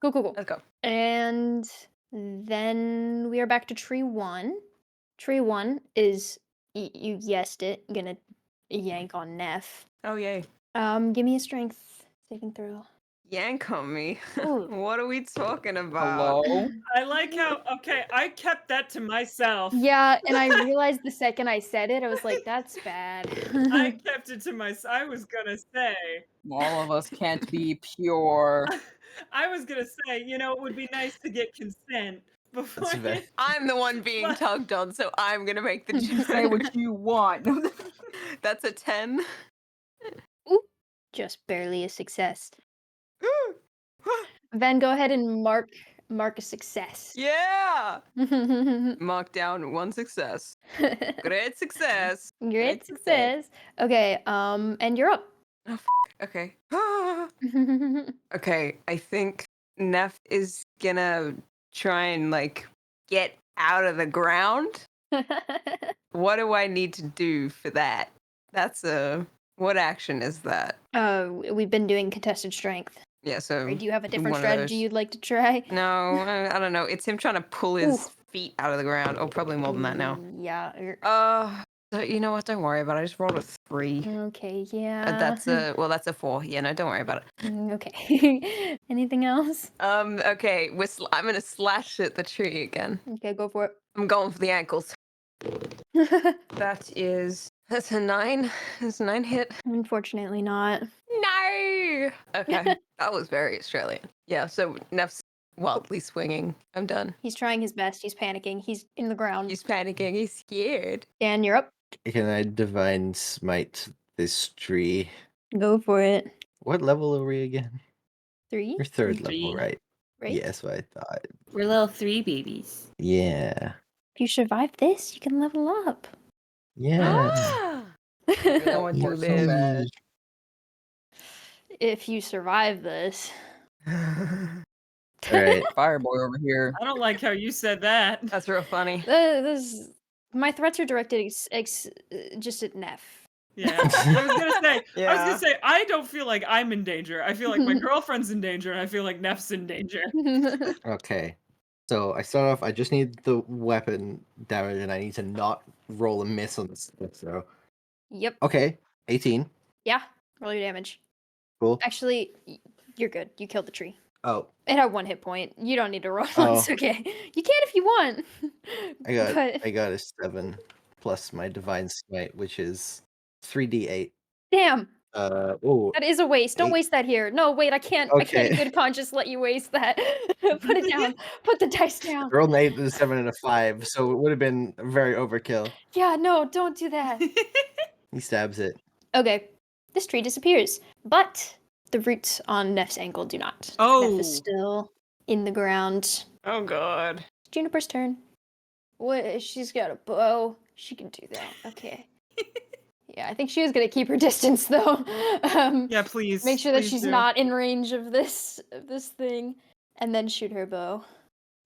Speaker 1: Cool.
Speaker 5: Let's go.
Speaker 1: And then we are back to tree 1. Tree 1 is, you guessed it, gonna yank on Neph.
Speaker 5: Oh, yay.
Speaker 1: Give me a strength saving throw.
Speaker 5: Yank on me.
Speaker 1: Ooh.
Speaker 5: What are we talking about?
Speaker 3: Hello?
Speaker 2: I like how, okay, I kept that to myself.
Speaker 1: Yeah, and I realized the second I said it, I was like, that's bad.
Speaker 2: I kept it to myself. I was gonna say.
Speaker 3: All of us can't be pure.
Speaker 2: I was gonna say, it would be nice to get consent before.
Speaker 4: That's very.
Speaker 5: I'm the one being tugged on, so I'm gonna make the
Speaker 3: Say what you want.
Speaker 5: That's a 10.
Speaker 1: Ooh, just barely a success. Then go ahead and mark a success.
Speaker 5: Yeah! Mark down 1 success. Great success.
Speaker 1: Great success. Okay, and you're up.
Speaker 5: Okay. Okay, I think Neph is gonna try and get out of the ground. What do I need to do for that? What action is that?
Speaker 1: We've been doing contested strength.
Speaker 5: Yeah, so
Speaker 1: Or do you have a different
Speaker 5: one of
Speaker 1: strategy
Speaker 5: those.
Speaker 1: you'd like to try?
Speaker 5: No, I don't know. It's him trying to pull his feet out of the ground. Oh, probably more than that now.
Speaker 1: Yeah.
Speaker 5: So you know what? Don't worry about it. I just rolled a 3.
Speaker 1: Okay, yeah.
Speaker 5: That's a 4. Yeah, no, don't worry about it.
Speaker 1: Okay. Anything else?
Speaker 5: Okay, I'm gonna slash at the tree again.
Speaker 1: Okay, go for
Speaker 5: I'm going for the ankles.
Speaker 1: it.
Speaker 5: That's a 9. That's a 9 hit.
Speaker 1: Unfortunately not.
Speaker 5: No. Okay, that was very Australian. Yeah. So Neff's wildly swinging. I'm done.
Speaker 1: He's trying his best. He's panicking. He's in the ground.
Speaker 5: He's panicking. He's scared.
Speaker 1: Dan, you're up.
Speaker 4: Can I divine smite this tree?
Speaker 1: Go for it.
Speaker 4: What level are we again?
Speaker 1: 3,
Speaker 4: We're third
Speaker 6: Three.
Speaker 4: level, right?
Speaker 1: right?
Speaker 4: Yeah, that's what I thought.
Speaker 6: We're level 3 babies.
Speaker 4: Yeah.
Speaker 1: If you survive this, you can level up.
Speaker 4: Yeah.
Speaker 5: I want to
Speaker 3: More so
Speaker 5: live.
Speaker 3: bad.
Speaker 1: If you survive this.
Speaker 4: Alright.
Speaker 3: Fireboy over here.
Speaker 2: I don't like how you said that.
Speaker 5: That's real funny.
Speaker 1: My threats are directed just at Neph.
Speaker 2: Yeah. I was gonna say, I don't feel like I'm in danger. I feel like my girlfriend's in danger, and I feel like Neff's in danger.
Speaker 4: Okay. So I start off, I just need the weapon damage and I need to not roll a miss on this. So
Speaker 1: Yep.
Speaker 4: okay. 18.
Speaker 1: Yeah. Roll your damage.
Speaker 4: Cool.
Speaker 1: Actually, you're good. You killed the tree.
Speaker 4: Oh,
Speaker 1: It had 1 hit point. You don't need to roll.
Speaker 4: Oh.
Speaker 1: It's okay. You can if you want.
Speaker 4: I got a 7 plus my divine smite, which is 3d8.
Speaker 1: Damn.
Speaker 4: Oh,
Speaker 1: That is a waste. Don't
Speaker 4: 8.
Speaker 1: waste that here. No, wait, I can't in
Speaker 4: Okay.
Speaker 1: good conscience let you waste that. Put it down. Put the dice down.
Speaker 4: I rolled an 8, and a 7, and a 5, so it would have been very overkill.
Speaker 1: Yeah, no, don't do that.
Speaker 4: He stabs it.
Speaker 1: Okay. This tree disappears. But the roots on Neff's ankle do not.
Speaker 2: Oh.
Speaker 1: Neph is still in the ground.
Speaker 5: Oh god.
Speaker 1: Juniper's turn. What? She's got a bow. She can do that. Okay. Yeah, I think she was gonna keep her distance though.
Speaker 2: Yeah, please.
Speaker 1: Make sure that
Speaker 2: please
Speaker 1: she's
Speaker 2: do.
Speaker 1: not in range of this thing, and then shoot her bow.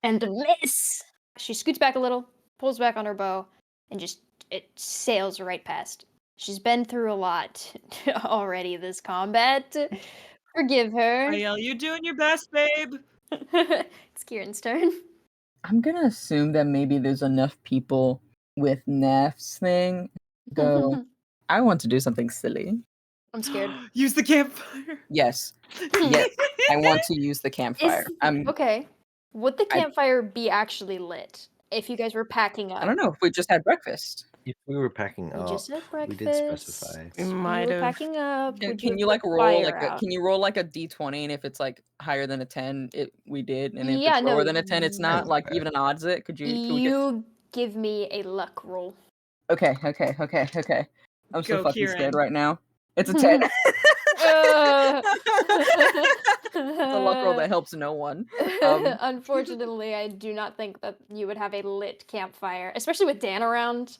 Speaker 1: And miss. She scoots back a little, pulls back on her bow, and it sails right past. She's been through a lot already this combat. Forgive her.
Speaker 2: Ariel, you doing your best, babe.
Speaker 1: It's Kieran's turn.
Speaker 3: I'm gonna assume that maybe there's enough people with Neff's thing. Go, I want to do something silly.
Speaker 1: I'm scared.
Speaker 2: Use the campfire.
Speaker 3: Yes. Yes. I want to use the campfire.
Speaker 1: Okay. Would the
Speaker 3: I-
Speaker 1: campfire be actually lit if you guys were packing up?
Speaker 3: I don't know if we just had breakfast.
Speaker 4: If we were packing
Speaker 1: We
Speaker 4: up,
Speaker 1: just had
Speaker 4: we did
Speaker 1: breakfast.
Speaker 4: specify.
Speaker 5: We
Speaker 1: You
Speaker 5: might
Speaker 1: were
Speaker 5: have.
Speaker 1: packing up.
Speaker 3: Can,
Speaker 1: Would
Speaker 3: can
Speaker 1: have
Speaker 3: you
Speaker 1: put
Speaker 3: like
Speaker 1: the
Speaker 3: roll
Speaker 1: fire
Speaker 3: like a
Speaker 1: out?
Speaker 3: can you roll like a d20 and if it's like higher than a 10 we did and if
Speaker 1: Yeah,
Speaker 3: it's lower
Speaker 1: no,
Speaker 3: than a 10 it's not like
Speaker 4: Okay.
Speaker 3: even an odds it could we get
Speaker 1: You give me a luck roll.
Speaker 3: okay I'm so
Speaker 2: Go,
Speaker 3: fucking scared
Speaker 2: Kieran.
Speaker 3: right now. It's a 10. It's a luck roll that helps no one.
Speaker 1: Unfortunately, I do not think that you would have a lit campfire, especially with Dan around.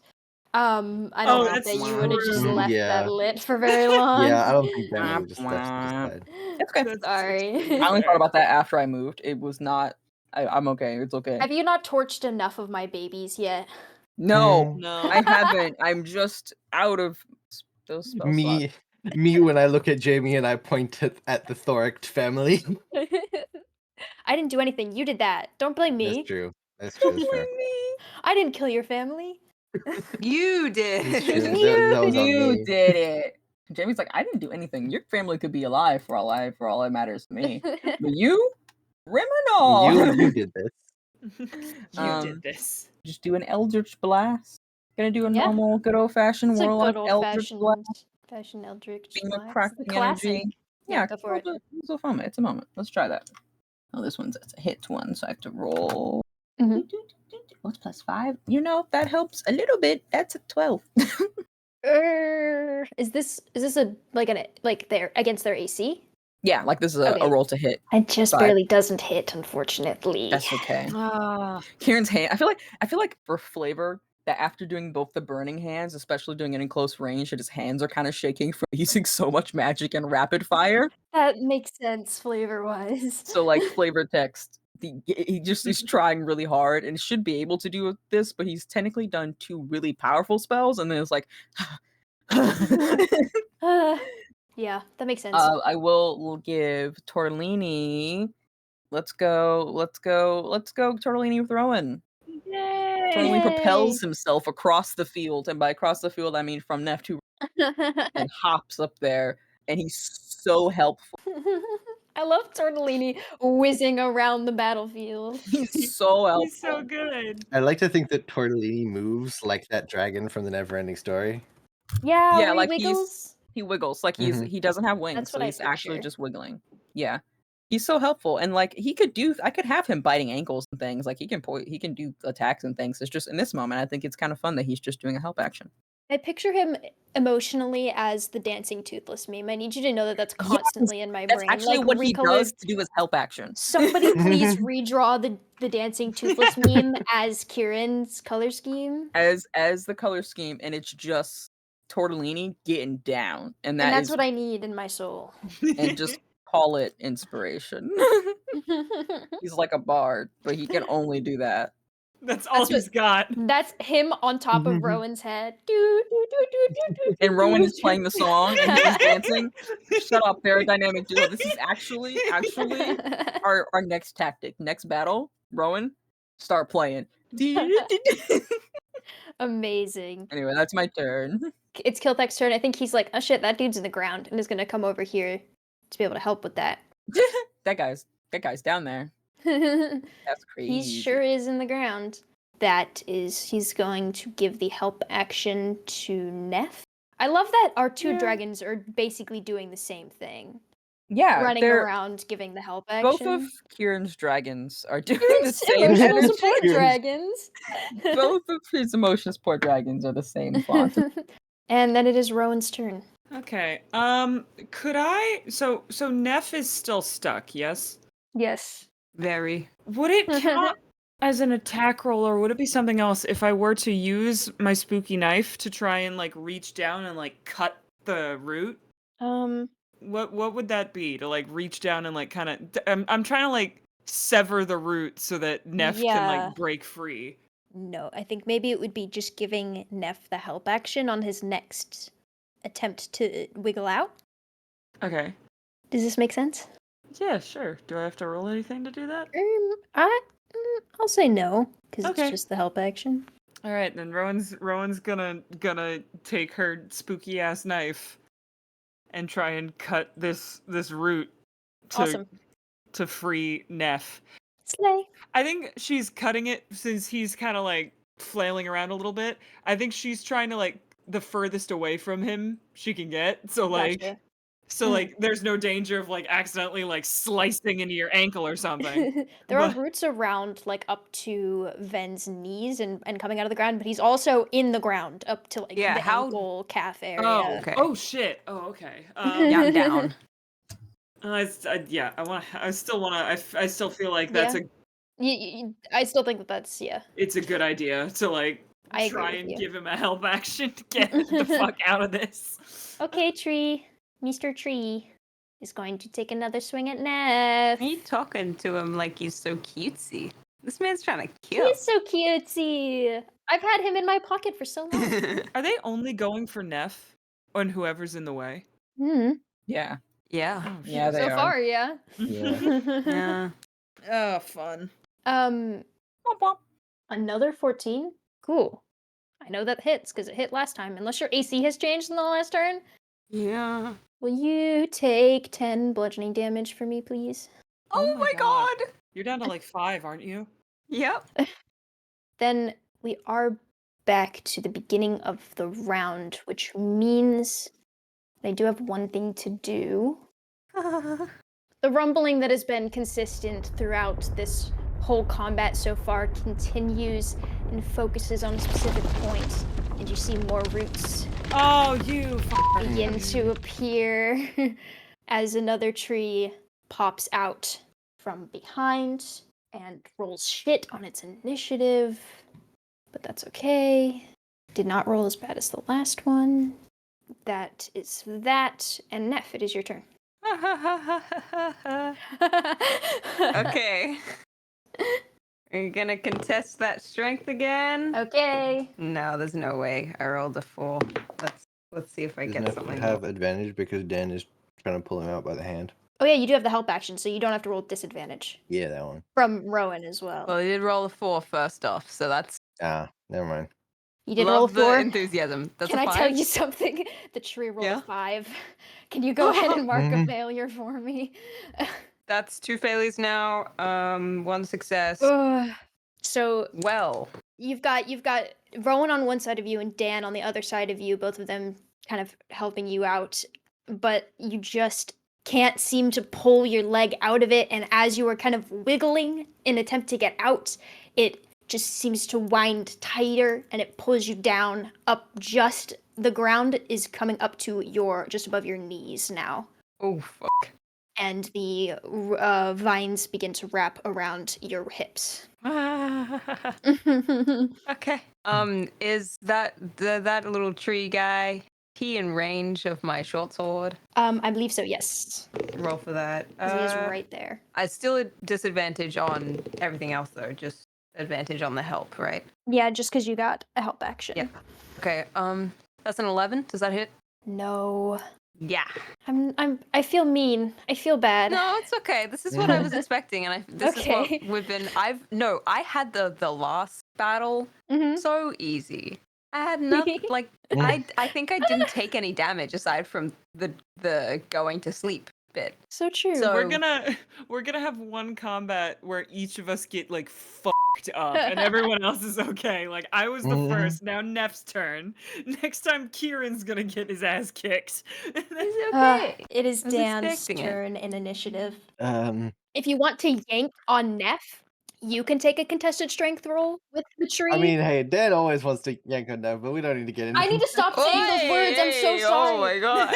Speaker 1: I don't think
Speaker 2: that's
Speaker 1: that you would have just
Speaker 2: true.
Speaker 1: left
Speaker 4: Yeah.
Speaker 1: that lit for very long.
Speaker 4: Yeah, I don't think Ben would have just left it aside.
Speaker 3: It's okay.
Speaker 2: That's
Speaker 1: Sorry.
Speaker 2: totally
Speaker 3: I only thought
Speaker 2: fair.
Speaker 3: about that after I moved. It was not I'm okay. It's okay.
Speaker 1: Have you not torched enough of my babies yet?
Speaker 3: No,
Speaker 2: No.
Speaker 3: I haven't. I'm just out of those spell slots.
Speaker 4: Me when I look at Jamie and I point at the Thoric family.
Speaker 1: I didn't do anything. You did that. Don't blame me.
Speaker 4: That's true. That's true. That's fair.
Speaker 1: I didn't kill your family.
Speaker 5: You did.
Speaker 4: It's true.
Speaker 1: You
Speaker 4: That was on
Speaker 3: You
Speaker 4: me.
Speaker 3: did it. Jamie's like, I didn't do anything. Your family could be alive for all that matters to me. But you, criminal.
Speaker 4: You did this.
Speaker 2: You did this.
Speaker 3: Just do an Eldritch Blast. Gonna do a
Speaker 1: Yeah.
Speaker 3: normal, good old fashioned
Speaker 1: It's a
Speaker 3: warlock
Speaker 1: good old
Speaker 3: Eldritch Blast.
Speaker 1: fashion Eldritch
Speaker 3: Being a
Speaker 1: Blast.
Speaker 3: cracking
Speaker 1: The classic.
Speaker 3: energy.
Speaker 1: Yeah, go for it.
Speaker 3: It's a moment. It's a moment. Let's try that. Oh, this one's it's a hit one, so I have to roll.
Speaker 1: Mhm.
Speaker 3: What's +5? You know, that helps a little bit. That's a 12.
Speaker 1: Is this a like their against their AC?
Speaker 3: Yeah, like this is a
Speaker 1: Okay.
Speaker 3: roll to hit.
Speaker 1: It just
Speaker 3: 5.
Speaker 1: barely doesn't hit, unfortunately.
Speaker 3: That's okay.
Speaker 2: Ah.
Speaker 3: Kieran's hand. I feel like for flavor that after doing both the burning hands, especially doing it in close range, that his hands are kind of shaking from using so much magic and rapid fire.
Speaker 1: That makes sense flavor wise.
Speaker 3: So like flavor text, he just is trying really hard and should be able to do this, but he's technically done 2 really powerful spells, and then it's like.
Speaker 1: Yeah, that makes sense.
Speaker 3: I will give Torlini. Let's go, Torlini with Rowan. Torlini propels himself across the field, and by across the field, I mean from Neph to and hops up there, and he's so helpful.
Speaker 1: I love Tortellini whizzing around the battlefield.
Speaker 3: He's so helpful.
Speaker 2: He's so good.
Speaker 4: I like to think that Tortellini moves like that dragon from the Neverending Story.
Speaker 1: Yeah,
Speaker 3: Yeah,
Speaker 1: where
Speaker 3: like
Speaker 1: he wiggles.
Speaker 3: he wiggles like he doesn't have wings,
Speaker 1: That's
Speaker 3: so
Speaker 1: what I
Speaker 3: he's actually
Speaker 1: picture.
Speaker 3: just wiggling. Yeah, he's so helpful, and like I could have him biting ankles and things. Like he can do attacks and things. It's just in this moment, I think it's kind of fun that he's just doing a help action.
Speaker 1: I picture him emotionally as the dancing toothless meme. I need you to know that that's constantly in my
Speaker 3: That's
Speaker 1: brain.
Speaker 3: actually
Speaker 1: like
Speaker 3: what he
Speaker 1: recolored.
Speaker 3: does to do his help action.
Speaker 1: Somebody please redraw the dancing toothless meme as Kieran's color scheme.
Speaker 3: As the color scheme, and it's just Tortellini getting down, and
Speaker 1: And that's
Speaker 3: is
Speaker 1: what I need in my soul.
Speaker 3: and just call it inspiration. He's like a bard, but he can only do that.
Speaker 2: That's all
Speaker 1: That's
Speaker 2: he's got.
Speaker 1: That's him on top of Rowan's head. Do, do, do, do, do, do,
Speaker 3: And Rowan
Speaker 1: do,
Speaker 3: is playing the song and he's dancing. Shut up, they're a dynamic duo. This is actually our next tactic. Next battle, Rowan, start playing.
Speaker 1: Amazing.
Speaker 3: Anyway, that's my turn.
Speaker 1: It's Kilthek's turn. I think he's like, oh shit, that dude's in the ground and is gonna come over here to be able to help with that.
Speaker 3: That guy's down there. That's crazy.
Speaker 1: He sure is in the ground. He's going to give the help action to Neph. I love that our two dragons are basically doing the same thing.
Speaker 3: Yeah,
Speaker 1: Running around giving the help action.
Speaker 3: both of Kieran's dragons are doing the
Speaker 1: Kieran's
Speaker 3: same
Speaker 1: emotional
Speaker 3: energy.
Speaker 1: support dragons.
Speaker 3: Both of his emotional support dragons are the same font.
Speaker 1: And then it is Rowan's turn.
Speaker 2: Okay. Could I? So Neph is still stuck. Yes.
Speaker 1: Yes.
Speaker 5: Very.
Speaker 2: Would it count as an attack roll, or would it be something else if I were to use my spooky knife to try and like reach down and like cut the root? What would that be? To like reach down and like kind of I'm trying to like sever the root so that Neph can like break free.
Speaker 1: No, I think maybe it would be just giving Neph the help action on his next attempt to wiggle out.
Speaker 2: Okay.
Speaker 1: Does this make sense?
Speaker 2: Yeah, sure. Do I have to roll anything to do that?
Speaker 1: I'll say no because
Speaker 2: Okay.
Speaker 1: it's just the help action.
Speaker 2: All right, then Rowan's gonna take her spooky ass knife and try and cut this route to
Speaker 1: Awesome.
Speaker 2: to free Neph.
Speaker 1: Slay.
Speaker 2: I think she's cutting it since he's kind of like flailing around a little bit. I think she's trying to like the furthest away from him she can get. So like
Speaker 1: Gotcha.
Speaker 2: there's no danger of like accidentally like slicing into your ankle or something.
Speaker 1: There are
Speaker 2: But-
Speaker 1: roots around like up to Ven's knees and coming out of the ground, but he's also in the ground up to like
Speaker 5: Yeah,
Speaker 1: the
Speaker 5: how-
Speaker 1: ankle calf area.
Speaker 2: Oh,
Speaker 5: Okay.
Speaker 2: oh shit. Oh, okay.
Speaker 5: Yeah, I'm down.
Speaker 2: I still want to. I still feel like that's
Speaker 1: Yeah. I still think that's
Speaker 2: it's a good idea to like
Speaker 1: I agree
Speaker 2: try
Speaker 1: with
Speaker 2: and
Speaker 1: you.
Speaker 2: give him a help action to get the fuck out of this.
Speaker 1: Okay, Tree. Mr. Tree is going to take another swing at Neph.
Speaker 5: Are you talking to him like he's so cutesy? This man's trying to kill.
Speaker 1: He's so cutesy. I've had him in my pocket for so long.
Speaker 2: Are they only going for Neph and whoever's in the way?
Speaker 3: Yeah.
Speaker 5: Yeah.
Speaker 2: Oh,
Speaker 3: Yeah, they
Speaker 1: So
Speaker 3: are.
Speaker 1: far, yeah.
Speaker 5: Yeah.
Speaker 2: Oh, fun.
Speaker 3: Womp womp.
Speaker 1: Another 14. Cool. I know that hits because it hit last time. Unless your AC has changed in the last turn.
Speaker 5: Yeah.
Speaker 1: Will you take 10 bludgeoning damage for me, please?
Speaker 5: Oh, my god.
Speaker 2: You're down to like 5, aren't you?
Speaker 5: Yep.
Speaker 1: Then we are back to the beginning of the round, which means I do have one thing to do. The rumbling that has been consistent throughout this whole combat so far continues and focuses on a specific point. And you see more roots
Speaker 2: Oh, you.
Speaker 1: begin to appear as another tree pops out from behind and rolls shit on its initiative. But that's okay. Did not roll as bad as the last one. That is that. And Neph, it is your turn.
Speaker 5: Okay. Are you gonna contest that strength again?
Speaker 1: Okay.
Speaker 5: No, there's no way. I rolled a 4. Let's see if I
Speaker 4: Does
Speaker 5: get
Speaker 4: Neph
Speaker 5: something.
Speaker 4: have advantage because Dan is trying to pull him out by the hand?
Speaker 1: Oh yeah, you do have the help action, so you don't have to roll disadvantage.
Speaker 4: Yeah, that one.
Speaker 1: From Rowan as well.
Speaker 5: Well, I did roll a 4 first off, so that's
Speaker 4: Ah, never mind.
Speaker 1: You did
Speaker 5: love
Speaker 1: roll
Speaker 5: the
Speaker 1: 4.
Speaker 5: enthusiasm. That's
Speaker 1: Can
Speaker 5: a
Speaker 1: I
Speaker 5: 5?
Speaker 1: tell you something? The tree rolled
Speaker 5: Yeah?
Speaker 1: a 5. Can you go ahead and mark a
Speaker 4: Mhm.
Speaker 1: failure for me?
Speaker 5: That's 2 failures now. 1 success.
Speaker 1: So
Speaker 5: Well,
Speaker 1: you've got Rowan on one side of you and Dan on the other side of you, both of them kind of helping you out, but you just can't seem to pull your leg out of it, and as you are kind of wiggling in attempt to get out, it just seems to wind tighter and it pulls you down up. Just the ground is coming up to just above your knees now,
Speaker 5: oh fuck.
Speaker 1: and the vines begin to wrap around your hips.
Speaker 5: Okay. Is that that little tree guy? He in range of my short sword?
Speaker 1: I believe so, yes.
Speaker 5: Roll for that.
Speaker 1: 'Cause he is right there.
Speaker 5: I still a disadvantage on everything else though. Just advantage on the help, right?
Speaker 1: Yeah, just because you got a help action.
Speaker 5: Yeah. Okay. That's an 11. Does that hit?
Speaker 1: No.
Speaker 5: Yeah.
Speaker 1: I feel mean. I feel bad.
Speaker 5: No, it's okay. This is what I was expecting, and this
Speaker 1: Okay.
Speaker 5: is what we've been. I had the last battle
Speaker 1: Mhm.
Speaker 5: so easy. I had nothing. Like I think I didn't take any damage aside from the going to sleep bit.
Speaker 1: So true.
Speaker 5: So-
Speaker 2: We're gonna have one combat where each of us get like fucked up and everyone else is okay. Like I was the
Speaker 4: Mhm.
Speaker 2: first, now Neff's turn. Next time Kieran's gonna get his ass kicked.
Speaker 5: It's okay.
Speaker 1: It is
Speaker 5: I was
Speaker 1: Dan's
Speaker 5: expecting it.
Speaker 1: turn in initiative.
Speaker 4: Um,
Speaker 1: If you want to yank on Neph, you can take a contested strength roll with the tree.
Speaker 4: I mean, hey, Dan always wants to yank on that, but we don't need to get into
Speaker 1: I need to stop saying those words. I'm so sorry.
Speaker 5: Oh my god.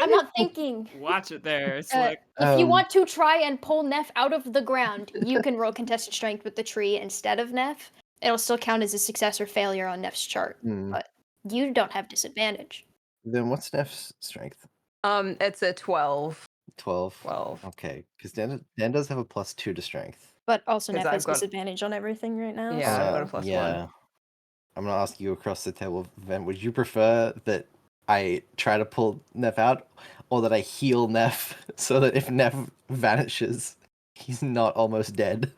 Speaker 1: I'm not thinking.
Speaker 2: Watch it there, Slick.
Speaker 1: If you want to try and pull Neph out of the ground, you can roll contested strength with the tree instead of Neph. It'll still count as a success or failure on Neff's chart, but you don't have disadvantage.
Speaker 4: Then what's Neff's strength?
Speaker 5: It's a 12.
Speaker 4: 12.
Speaker 5: 12.
Speaker 4: Okay, because Dan does have a +2 to strength.
Speaker 1: But also
Speaker 5: 'Cause
Speaker 1: Neph
Speaker 5: I've
Speaker 1: has
Speaker 5: got-
Speaker 1: disadvantage on everything right now.
Speaker 5: Yeah,
Speaker 1: so-
Speaker 5: I've got a +1.
Speaker 4: Yeah. I'm gonna ask you across the table, Ven. Would you prefer that I try to pull Neph out, or that I heal Neph so that if Neph vanishes, he's not almost dead?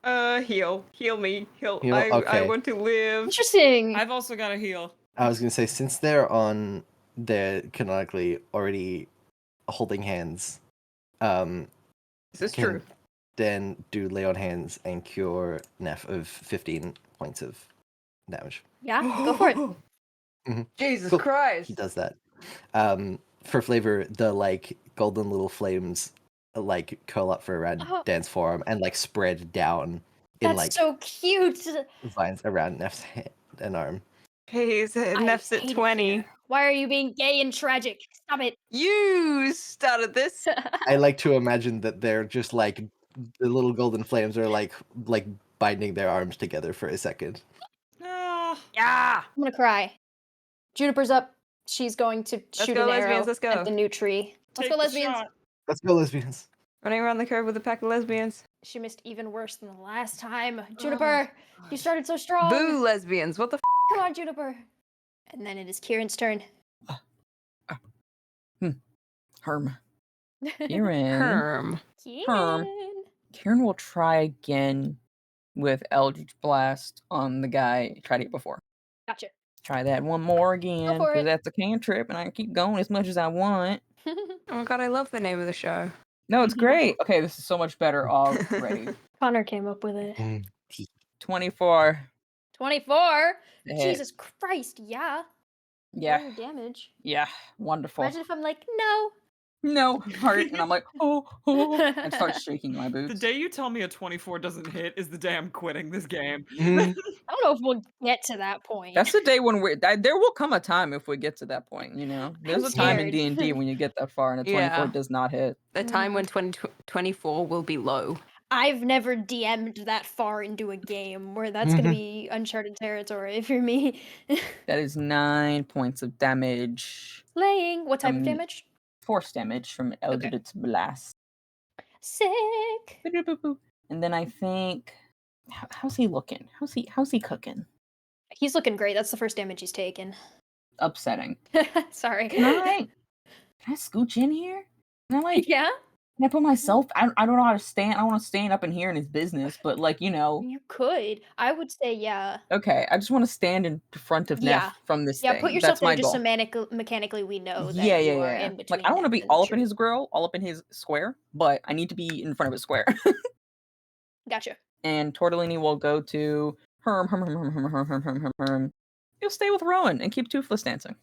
Speaker 5: Heal me.
Speaker 4: Heal,
Speaker 5: I
Speaker 4: okay.
Speaker 5: want to live.
Speaker 1: Interesting.
Speaker 2: I've also got a heal.
Speaker 4: I was gonna say, since they're on they're canonically already holding hands.
Speaker 5: This is
Speaker 4: Can
Speaker 5: true.
Speaker 4: then do lay on hands and cure Neph of 15 points of damage.
Speaker 1: Yeah, go for it.
Speaker 5: Jesus
Speaker 4: Cool.
Speaker 5: Christ.
Speaker 4: He does that. For flavor, the like golden little flames like curl up for around
Speaker 1: Oh.
Speaker 4: Dan's forearm and like spread down in
Speaker 1: That's
Speaker 4: like
Speaker 1: so cute.
Speaker 4: vines around Neff's hand and arm.
Speaker 5: Hey, Neff's
Speaker 1: I
Speaker 5: at
Speaker 1: hate it
Speaker 5: 20.
Speaker 1: here. Why are you being gay and tragic? Stop it.
Speaker 5: You started this.
Speaker 4: I like to imagine that they're just like the little golden flames are like binding their arms together for a second.
Speaker 2: Ah,
Speaker 5: Yeah.
Speaker 1: I'm gonna cry. Juniper's up. She's going to shoot
Speaker 5: go,
Speaker 1: an arrow
Speaker 5: lesbians, let's go.
Speaker 1: at the new tree. Let's
Speaker 2: take
Speaker 1: go,
Speaker 2: the
Speaker 1: lesbians.
Speaker 2: shot.
Speaker 4: Let's go, lesbians.
Speaker 5: Running around the curve with a pack of lesbians.
Speaker 1: She missed even worse than the last time. Juniper, you started so strong.
Speaker 5: Boo, lesbians. What the
Speaker 1: Come on, Juniper. And then it is Kieran's turn.
Speaker 3: Herm. Kieran.
Speaker 5: Herm.
Speaker 1: Kieran.
Speaker 3: Kieran will try again with Eldritch Blast on the guy tried it before.
Speaker 1: Gotcha.
Speaker 3: Try that one more again,
Speaker 1: for it.
Speaker 3: because that's a cantrip, and I can keep going as much as I want.
Speaker 5: Oh my god, I love the name of the show.
Speaker 3: No, it's great. Okay, this is so much better already.
Speaker 1: Connor came up with it.
Speaker 3: 24.
Speaker 1: 24?
Speaker 3: to hit.
Speaker 1: Jesus Christ, yeah.
Speaker 3: Yeah,
Speaker 1: Roll your damage.
Speaker 3: yeah, wonderful.
Speaker 1: Imagine if I'm like, no.
Speaker 3: No, heart, and I'm like, oh, and start shaking my boots.
Speaker 2: The day you tell me a 24 doesn't hit is the day I'm quitting this game.
Speaker 1: I don't know if we'll get to that point.
Speaker 3: That's the day when there will come a time if we get to that point, you know? There's
Speaker 1: I'm
Speaker 3: a time in
Speaker 1: scared.
Speaker 3: D&D when you get that far and a 24
Speaker 5: Yeah.
Speaker 3: does not hit.
Speaker 5: The time when 2024 will be low.
Speaker 1: I've never DM'd that far into a game where that's going to be uncharted territory for me.
Speaker 3: That is 9 points of damage.
Speaker 1: Laying. What type of
Speaker 3: Um,
Speaker 1: damage?
Speaker 3: Force damage from Eldritch Blast.
Speaker 1: Sick.
Speaker 3: And then I think, how's he looking? How's he cooking?
Speaker 1: He's looking great. That's the first damage he's taken.
Speaker 3: Upsetting.
Speaker 1: Sorry.
Speaker 3: Can I scooch in here? Can I like?
Speaker 1: Yeah?
Speaker 3: Can I put myself? I don't know how to stand. I want to stand up in here in his business, but like
Speaker 1: You could. I would say yeah.
Speaker 3: Okay, I just want to stand in front of
Speaker 1: Yeah.
Speaker 3: Neff from this
Speaker 1: Yeah,
Speaker 3: thing.
Speaker 1: put yourself
Speaker 3: That's
Speaker 1: there
Speaker 3: my
Speaker 1: just
Speaker 3: goal.
Speaker 1: so mechanically we know that
Speaker 3: Yeah,
Speaker 1: you
Speaker 3: yeah,
Speaker 1: are
Speaker 3: yeah.
Speaker 1: in between.
Speaker 3: Like I don't want to be
Speaker 1: Neff and the
Speaker 3: all up in
Speaker 1: tree.
Speaker 3: his grill, all up in his square, but I need to be in front of his square.
Speaker 1: Gotcha.
Speaker 3: And Tortellini will go to Herm. He'll stay with Rowan and keep Toothless dancing.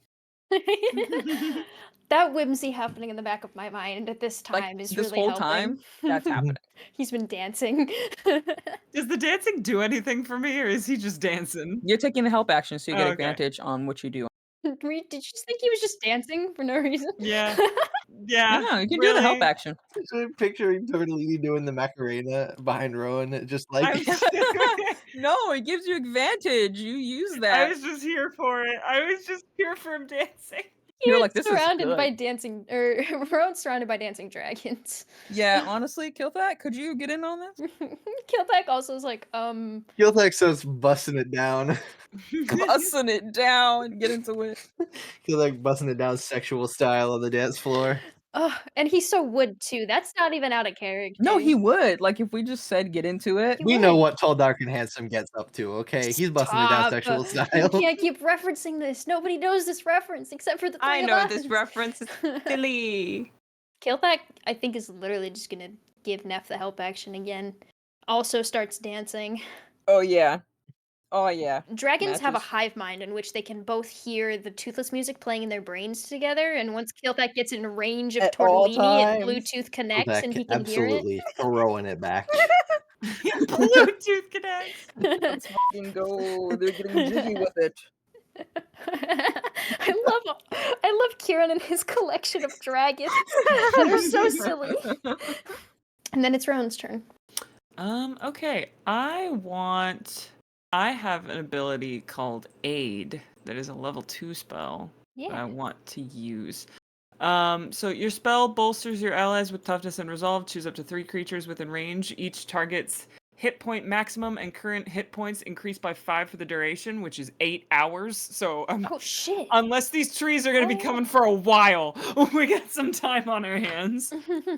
Speaker 1: That whimsy happening in the back of my mind at this time
Speaker 3: Like
Speaker 1: is
Speaker 3: this
Speaker 1: really
Speaker 3: whole
Speaker 1: helping.
Speaker 3: time, that's happening.
Speaker 1: He's been dancing.
Speaker 2: Does the dancing do anything for me, or is he just dancing?
Speaker 3: You're taking the help action, so you get
Speaker 2: Okay.
Speaker 3: advantage on what you do.
Speaker 1: Did you just think he was just dancing for no reason?
Speaker 2: Yeah. Yeah.
Speaker 3: No, you can do the help
Speaker 2: really?
Speaker 3: action.
Speaker 4: Picturing Tortellini doing the Macarena behind Rowan, just like
Speaker 3: No, it gives you advantage. You use that.
Speaker 2: I was just here for it. I was just here for him dancing.
Speaker 3: You're
Speaker 1: Kieran's
Speaker 3: like, this is
Speaker 1: surrounded by
Speaker 3: good.
Speaker 1: dancing, or Rowan's surrounded by dancing dragons.
Speaker 3: Yeah, honestly, Kilthat, could you get in on this?
Speaker 1: Killback also is like,
Speaker 4: Gilthax starts busting it down.
Speaker 3: Busting it down, get into it.
Speaker 4: Gilthax busting it down sexual style on the dance floor.
Speaker 1: oh, and he's so wood too. That's not even out of character.
Speaker 3: No, he would. Like if we just said get into it.
Speaker 1: He
Speaker 4: We know
Speaker 1: would.
Speaker 4: what Tall, Dark, and Handsome gets up to, okay? He's busting it down
Speaker 1: Stop.
Speaker 4: sexual
Speaker 1: You
Speaker 4: style.
Speaker 1: can't keep referencing this. Nobody knows this reference except for the three
Speaker 5: I
Speaker 1: of
Speaker 5: know
Speaker 1: us.
Speaker 5: this reference is silly.
Speaker 1: Kilthak, I think, is literally just gonna give Neph the help action again. Also starts dancing.
Speaker 3: Oh yeah. Oh yeah.
Speaker 1: Dragons have a
Speaker 3: Matches.
Speaker 1: hive mind in which they can both hear the toothless music playing in their brains together, and once Kilthak gets in range of
Speaker 3: At all
Speaker 1: Tortellini, it
Speaker 3: times.
Speaker 1: Bluetooth connects and he can
Speaker 4: absolutely throwing it back.
Speaker 2: Bluetooth connects.
Speaker 3: Let's fucking go. They're getting jiggy with it.
Speaker 1: hear it. I love Kieran and his collection of dragons. They're so silly. And then it's Rowan's turn.
Speaker 2: Okay. I have an ability called Aid that is a level 2 spell that I
Speaker 1: Yeah.
Speaker 2: want to use. So your spell bolsters your allies with toughness and resolve. Choose up to 3 creatures within range. Each target's hit point maximum and current hit points increase by 5 for the duration, which is 8 hours. So
Speaker 1: Oh shit.
Speaker 2: unless these trees are going to be
Speaker 1: Oh.
Speaker 2: coming for a while, we got some time on our hands.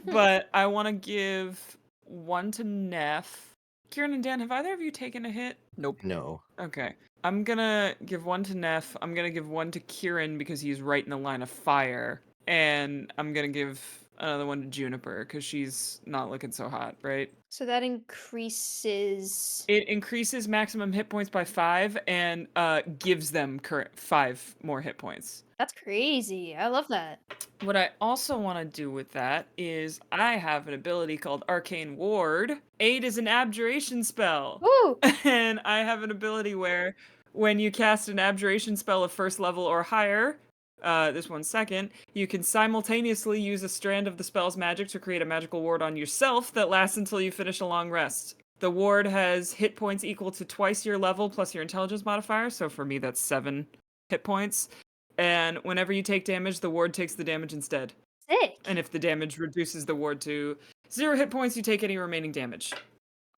Speaker 2: But I want to give 1 to Neph, Kieran and Dan, have either of you taken a hit?
Speaker 3: Nope.
Speaker 4: No.
Speaker 2: Okay. I'm gonna give one to Neph. I'm gonna give one to Kieran because he's right in the line of fire. And I'm gonna give another one to Juniper because she's not looking so hot, right?
Speaker 1: So that increases.
Speaker 2: It increases maximum hit points by 5 and gives them 5 more hit points.
Speaker 1: That's crazy. I love that.
Speaker 2: What I also want to do with that is I have an ability called Arcane Ward. Aid is an abjuration spell.
Speaker 1: Woo!
Speaker 2: And I have an ability where when you cast an abjuration spell of first level or higher, this one's second, you can simultaneously use a strand of the spell's magic to create a magical ward on yourself that lasts until you finish a long rest. The ward has hit points equal to twice your level plus your intelligence modifier, so for me that's 7 hit points. And whenever you take damage, the ward takes the damage instead.
Speaker 1: Sick.
Speaker 2: And if the damage reduces the ward to 0 hit points, you take any remaining damage.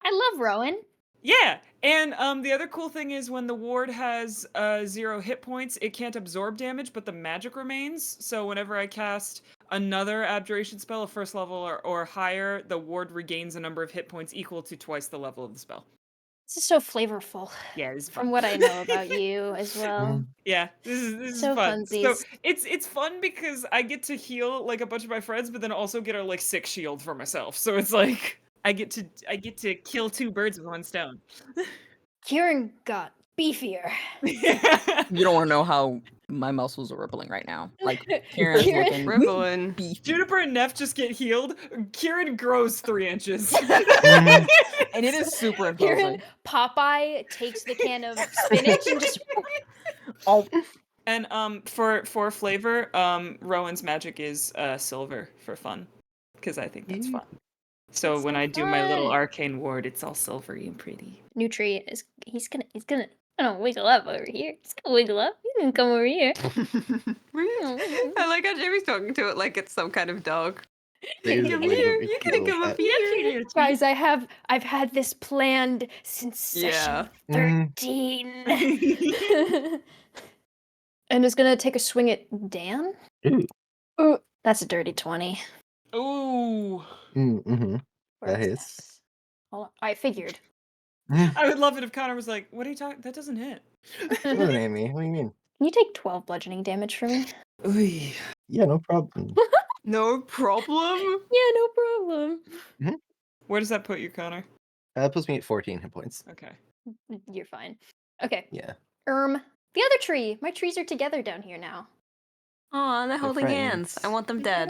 Speaker 1: I love Rowan.
Speaker 2: Yeah, and the other cool thing is when the ward has 0 hit points, it can't absorb damage, but the magic remains. So whenever I cast another abjuration spell of first level or higher, the ward regains a number of hit points equal to twice the level of the spell.
Speaker 1: This is so flavorful.
Speaker 2: Yeah, it's
Speaker 1: From what I know about you as well.
Speaker 2: Yeah, this is
Speaker 1: So
Speaker 2: fun. So
Speaker 1: funsies.
Speaker 2: it's fun because I get to heal like a bunch of my friends, but then also get a like 6 shield for myself. So it's like I get to kill 2 birds with one stone.
Speaker 1: Kieran got beefier.
Speaker 3: You don't want to know how my muscles are rippling right now. Like Kieran's
Speaker 1: Kieran-
Speaker 3: looking
Speaker 5: Rippling.
Speaker 3: beefy.
Speaker 2: Juniper and Neph just get healed. Kieran grows 3 inches.
Speaker 3: And it is super
Speaker 1: Kieran
Speaker 3: imposing.
Speaker 1: Popeye takes the can of spinach and just
Speaker 3: Oh,
Speaker 2: And for flavor, Rowan's magic is silver for fun, because I think that's fun. So
Speaker 1: That's
Speaker 2: when
Speaker 1: so
Speaker 2: I do my little
Speaker 1: fun.
Speaker 2: arcane ward, it's all silvery and pretty.
Speaker 1: Nutri is he's gonna I don't wiggle up over here. He's gonna wiggle up. He's gonna come over here.
Speaker 5: I like how Jamie's talking to it like it's some kind of dog.
Speaker 4: It is a
Speaker 5: Come
Speaker 4: really
Speaker 5: here,
Speaker 4: big
Speaker 5: you gotta
Speaker 4: little
Speaker 5: come up
Speaker 4: cat.
Speaker 5: here.
Speaker 1: Guys, I've had this planned since session
Speaker 5: Yeah.
Speaker 1: 13. And is gonna take a swing at Dan.
Speaker 4: Ooh.
Speaker 1: Ooh, that's a dirty 20.
Speaker 2: Ooh.
Speaker 4: Mm-hmm.
Speaker 1: Where
Speaker 4: That
Speaker 1: is
Speaker 4: hits.
Speaker 1: this? Hold on. I figured.
Speaker 2: I would love it if Connor was like, "What are you talking? That doesn't hit."
Speaker 4: What do you mean? What do you mean?
Speaker 1: Can you take 12 bludgeoning damage from me?
Speaker 2: Ooh.
Speaker 4: Yeah, no problem.
Speaker 5: No problem.
Speaker 1: Yeah, no problem.
Speaker 2: Where does that put you, Connor?
Speaker 4: That puts me at 14 hit points.
Speaker 2: Okay.
Speaker 1: You're fine. Okay.
Speaker 4: Yeah.
Speaker 1: The other tree. My trees are together down here now.
Speaker 5: Aw, they're holding hands.
Speaker 4: friends.
Speaker 5: I want them dead.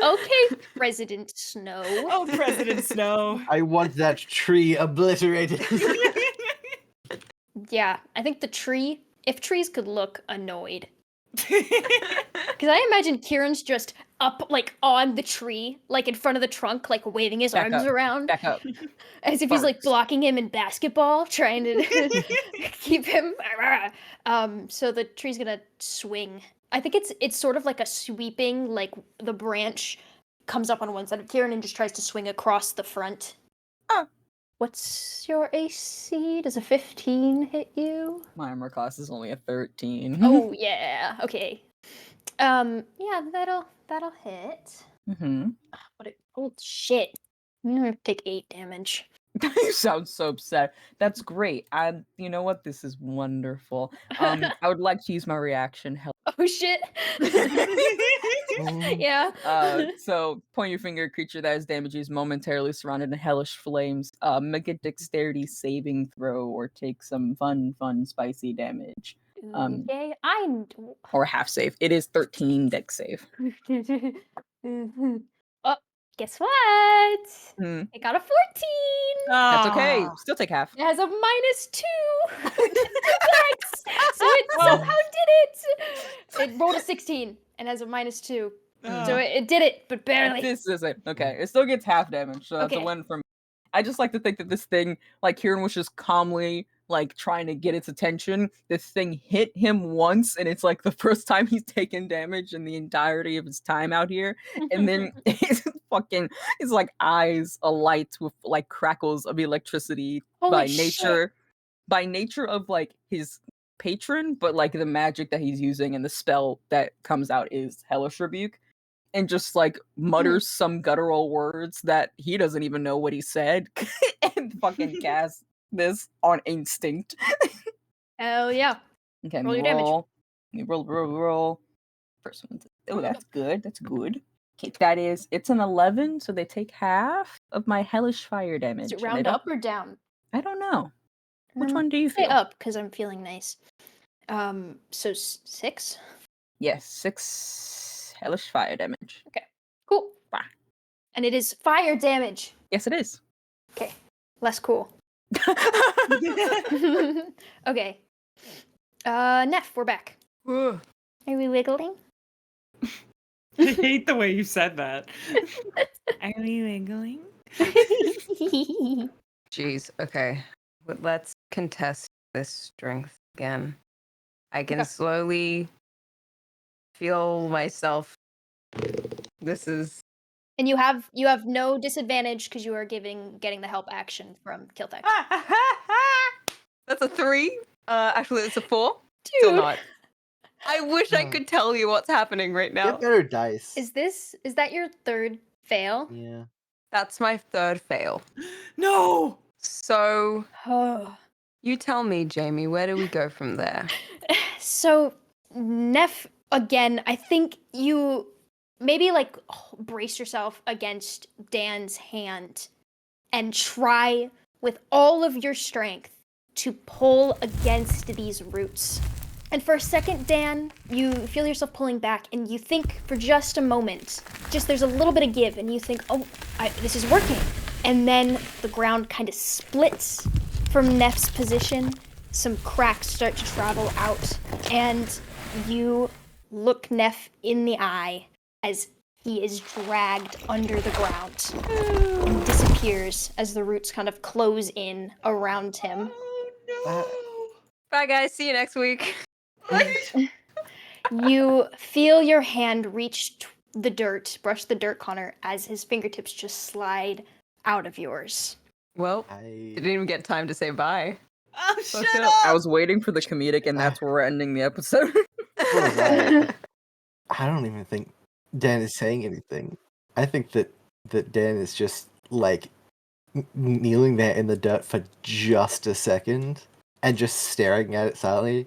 Speaker 1: Okay, President Snow.
Speaker 2: Oh, President Snow.
Speaker 4: I want that tree obliterated.
Speaker 1: Yeah, I think if trees could look annoyed. Because I imagine Kieran's just up, like, on the tree, like, in front of the trunk, like, waving his
Speaker 3: Back
Speaker 1: arms
Speaker 3: up.
Speaker 1: around.
Speaker 3: Back up.
Speaker 1: As if he's, like,
Speaker 3: Barks.
Speaker 1: blocking him in basketball, trying to keep him. So the tree's gonna swing. I think it's sort of like a sweeping, like, the branch comes up on one side of Kieran and just tries to swing across the front.
Speaker 3: Ah.
Speaker 1: What's your AC? Does a 15 hit you?
Speaker 3: My armor class is only a 13.
Speaker 1: Oh yeah. Okay. Yeah, that'll hit.
Speaker 3: Mm-hmm.
Speaker 1: Oh shit. I'm gonna take 8 damage.
Speaker 3: You sound so upset. That's great. You know what? This is wonderful. I would like to use my reaction.
Speaker 1: Oh shit. Yeah.
Speaker 3: So point your finger at a creature that is damaged is momentarily surrounded in hellish flames. Make a dexterity saving throw or take some fun, spicy damage.
Speaker 1: Okay.
Speaker 3: Or half save. It is 13 dex save.
Speaker 1: Oh, guess what?
Speaker 3: Hmm.
Speaker 1: I got a 14.
Speaker 3: That's okay. Still take half.
Speaker 1: It has a -2 dex, so it somehow did it. It rolled a 16 and has a -2. So it did it, but barely.
Speaker 3: This isn't okay. It still gets half damage, so that's a
Speaker 1: Okay.
Speaker 3: win from. I just like to think that this thing, like Kieran was just calmly like trying to get its attention. This thing hit him once, and it's like the first time he's taken damage in the entirety of his time out here. And then his like eyes alight with like crackles of electricity
Speaker 1: Holy shit.
Speaker 3: by nature of like his patron, but like the magic that he's using and the spell that comes out is Hellish Rebuke. and just like mutters some guttural words that he doesn't even know what he said and fucking cast this on instinct.
Speaker 1: Hell yeah.
Speaker 3: Okay,
Speaker 1: Roll your damage.
Speaker 3: roll. First one. Oh, that's good. That's good. Okay, it's an 11, so they take half of my hellish fire damage.
Speaker 1: Is it
Speaker 3: and they
Speaker 1: round
Speaker 3: don't-
Speaker 1: up or down?
Speaker 3: I don't know. Which one do you
Speaker 1: Say
Speaker 3: feel?
Speaker 1: up, because I'm feeling nice. So 6?
Speaker 3: Yes, 6 hellish fire damage.
Speaker 1: Cool.
Speaker 3: Bah.
Speaker 1: And it is fire damage.
Speaker 3: Yes, it is.
Speaker 1: Okay. Less cool. Okay. Neph, we're back.
Speaker 5: Ugh.
Speaker 1: Are we wiggling?
Speaker 2: I hate the way you said that. Are we wiggling?
Speaker 5: Jeez. Okay. But let's contest this strength again. I can
Speaker 1: Okay.
Speaker 5: slowly feel myself. This is
Speaker 1: And you have no disadvantage because you are getting the help action from Kiltek.
Speaker 5: That's a 3. Actually, it's a 4.
Speaker 1: Dude,
Speaker 5: Still not. I wish I could tell you what's happening right now.
Speaker 4: Get better dice.
Speaker 1: is that your third fail?
Speaker 4: Yeah.
Speaker 5: That's my 3rd fail.
Speaker 2: No!
Speaker 5: So
Speaker 1: Oh.
Speaker 5: you tell me, Jamie, where do we go from there?
Speaker 1: So, Neph, again, I think you maybe like brace yourself against Dan's hand and try with all of your strength to pull against these roots. And for a second, Dan, you feel yourself pulling back and you think for just a moment, there's a little bit of give and you think, oh, this is working. And then the ground kind of splits from Neph's position. Some cracks start to travel out and you look Neph in the eye as he is dragged under the ground and disappears as the roots kind of close in around him.
Speaker 2: Oh
Speaker 5: Bye, guys. See you next week.
Speaker 2: no!
Speaker 1: You feel your hand reach the dirt, brush the dirt, Connor, as his fingertips just slide out of yours.
Speaker 5: Well,
Speaker 4: I
Speaker 5: didn't even get time to say bye.
Speaker 2: Oh,
Speaker 5: Fuck
Speaker 2: shut
Speaker 5: up.
Speaker 3: I
Speaker 2: up!
Speaker 3: was waiting for the comedic, and that's where we're ending the episode.
Speaker 4: was I don't even think Dan is saying anything. I think that Dan is just like kneeling there in the dirt for just a second and just staring at it silently,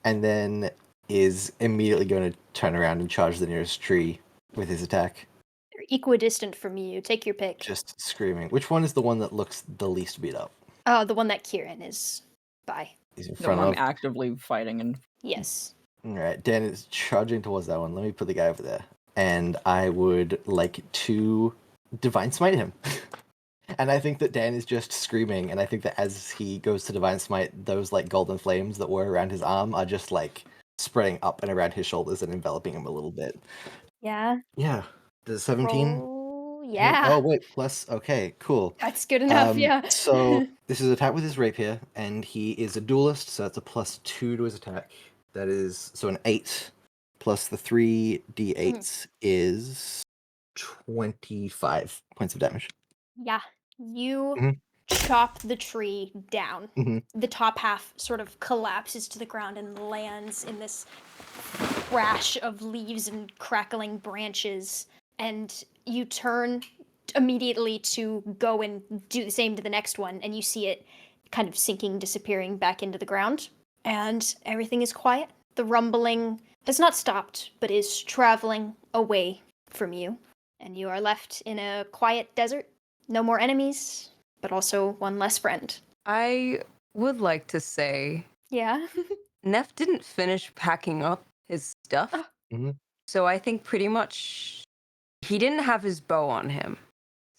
Speaker 4: and then is immediately going to turn around and charge the nearest tree with his attack,
Speaker 1: They're equidistant from you. Take your pick.
Speaker 4: just screaming. Which one is the one that looks the least beat up?
Speaker 1: The one that Kieran is by.
Speaker 4: He's in
Speaker 3: The
Speaker 4: front
Speaker 3: one I'm
Speaker 4: of.
Speaker 3: actively fighting, and
Speaker 1: Yes.
Speaker 4: Alright, Dan is charging towards that one. Let me put the guy over there. And I would like to Divine Smite him. And I think that Dan is just screaming, and I think that as he goes to Divine Smite, those like golden flames that were around his arm are just like spreading up and around his shoulders and enveloping him a little bit.
Speaker 1: Yeah.
Speaker 4: Yeah. Does 17?
Speaker 1: Roll.
Speaker 4: hit?
Speaker 1: Yeah.
Speaker 4: Oh, wait, plus. Okay, cool.
Speaker 1: That's good enough. Yeah.
Speaker 4: So this is attack with his rapier, and he is a duelist, so that's a +2 to his attack. That is so an 8 plus the 3 d8s is 25 points of damage.
Speaker 1: Yeah. You
Speaker 4: Mhm.
Speaker 1: chop the tree down.
Speaker 4: Mhm.
Speaker 1: The top half sort of collapses to the ground and lands in this crash of leaves and crackling branches. And you turn immediately to go and do the same to the next one, and you see it kind of sinking, disappearing back into the ground. And everything is quiet. The rumbling has not stopped, but is traveling away from you. And you are left in a quiet desert. No more enemies, but also one less friend.
Speaker 5: I would like to say
Speaker 1: Yeah.
Speaker 5: Neph didn't finish packing up his stuff.
Speaker 4: Mhm.
Speaker 5: So I think pretty much he didn't have his bow on him.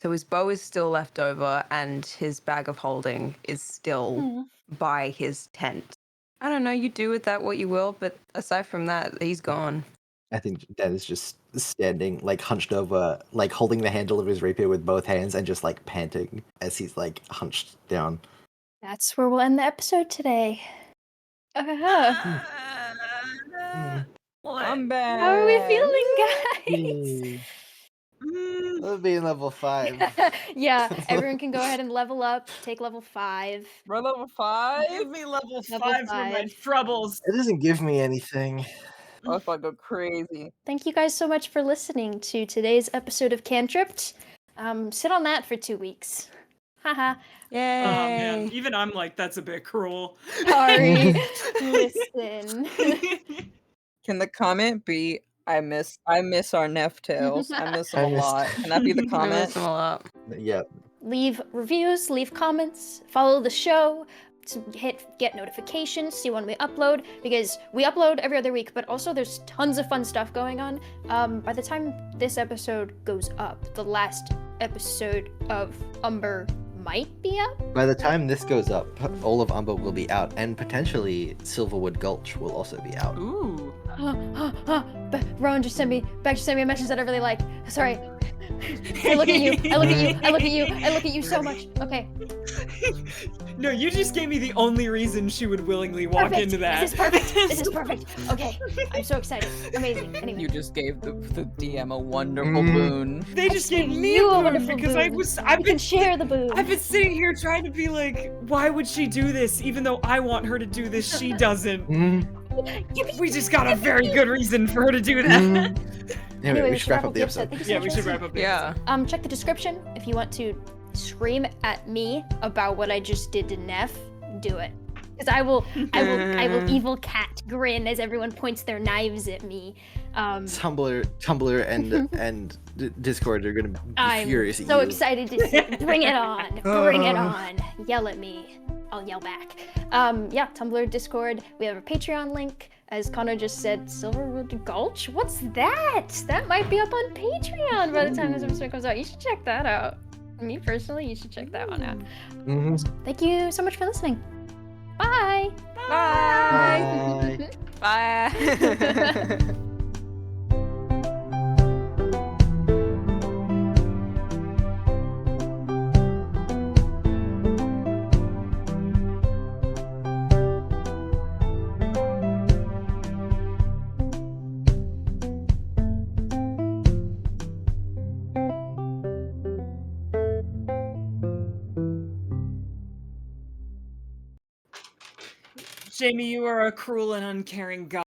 Speaker 5: So his bow is still left over and his bag of holding is still by his tent. I don't know, you do with that what you will, but aside from that, he's gone.
Speaker 4: I think Dan is just standing, like hunched over, like holding the handle of his rapier with both hands and just like panting as he's like hunched down.
Speaker 1: That's where we'll end the episode today. Uh-huh.
Speaker 3: I'm back.
Speaker 1: How are we feeling, guys?
Speaker 4: That'll be in level 5.
Speaker 1: Yeah, everyone can go ahead and level up, take level 5.
Speaker 3: We're level 5.
Speaker 2: Give me level
Speaker 1: Level
Speaker 2: 5 for my
Speaker 1: five.
Speaker 2: troubles.
Speaker 4: It doesn't give me anything.
Speaker 3: I was about to go crazy.
Speaker 1: Thank you guys so much for listening to today's episode of Cantripped. Sit on that for 2 weeks. Haha.
Speaker 5: Yay!
Speaker 2: Oh man, even I'm like, that's a bit cruel.
Speaker 1: Sorry. Listen.
Speaker 3: Can the comment be I miss our Neph tails. I miss them
Speaker 4: I
Speaker 3: a
Speaker 4: missed-
Speaker 3: lot. Can that be the
Speaker 5: I
Speaker 3: comment?
Speaker 5: miss them a lot.
Speaker 4: Yeah.
Speaker 1: Leave reviews, leave comments, follow the show, to get notifications, see when we upload, because we upload every other week, but also there's tons of fun stuff going on. By the time this episode goes up, the last episode of Umber might be up.
Speaker 4: By the time this goes up, all of Umber will be out, and potentially Silverwood Gulch will also be out.
Speaker 2: Ooh.
Speaker 1: Rowan just sent me a message that I really like. Sorry. I look at you. I look at you. I look at you. I look at you so much. Okay.
Speaker 2: No, you just gave me the only reason she would willingly walk
Speaker 1: Perfect.
Speaker 2: into that.
Speaker 1: This is perfect. This is perfect. Okay. I'm so excited. Amazing. Anyway.
Speaker 3: You just gave the DM a wonderful
Speaker 4: Mhm.
Speaker 3: boon.
Speaker 2: They just gave me
Speaker 1: You
Speaker 2: a
Speaker 1: a
Speaker 2: boon
Speaker 1: wonderful
Speaker 2: because
Speaker 1: boon.
Speaker 2: I've
Speaker 1: We can
Speaker 2: been
Speaker 1: share the boon.
Speaker 2: I've been sitting here trying to be like, why would she do this? Even though I want her to do this, she doesn't. We just got a very good reason for her to do that.
Speaker 4: Anyway, we should wrap up the episode.
Speaker 1: Thank you so
Speaker 2: Yeah,
Speaker 1: much
Speaker 2: we
Speaker 1: for
Speaker 2: should
Speaker 1: listening.
Speaker 2: wrap up the
Speaker 5: Yeah.
Speaker 1: Check the description if you want to scream at me about what I just did to Neph. Do it, because I will evil cat grin as everyone points their knives at me.
Speaker 4: Tumblr, and Discord are gonna be
Speaker 1: I'm
Speaker 4: furious at
Speaker 1: so
Speaker 4: you.
Speaker 1: excited to see. Bring it on! Bring it on! Yell at me. I'll yell back. Yeah, Tumblr, Discord. We have a Patreon link. As Connor just said, Silverwood Gulch? What's that? That might be up on Patreon by the time this episode comes out. You should check that out. Me personally, you should check that one out. Thank you so much for listening. Bye!
Speaker 5: Bye.
Speaker 4: Bye.
Speaker 5: Bye.
Speaker 2: Jamie, you are a cruel and uncaring god.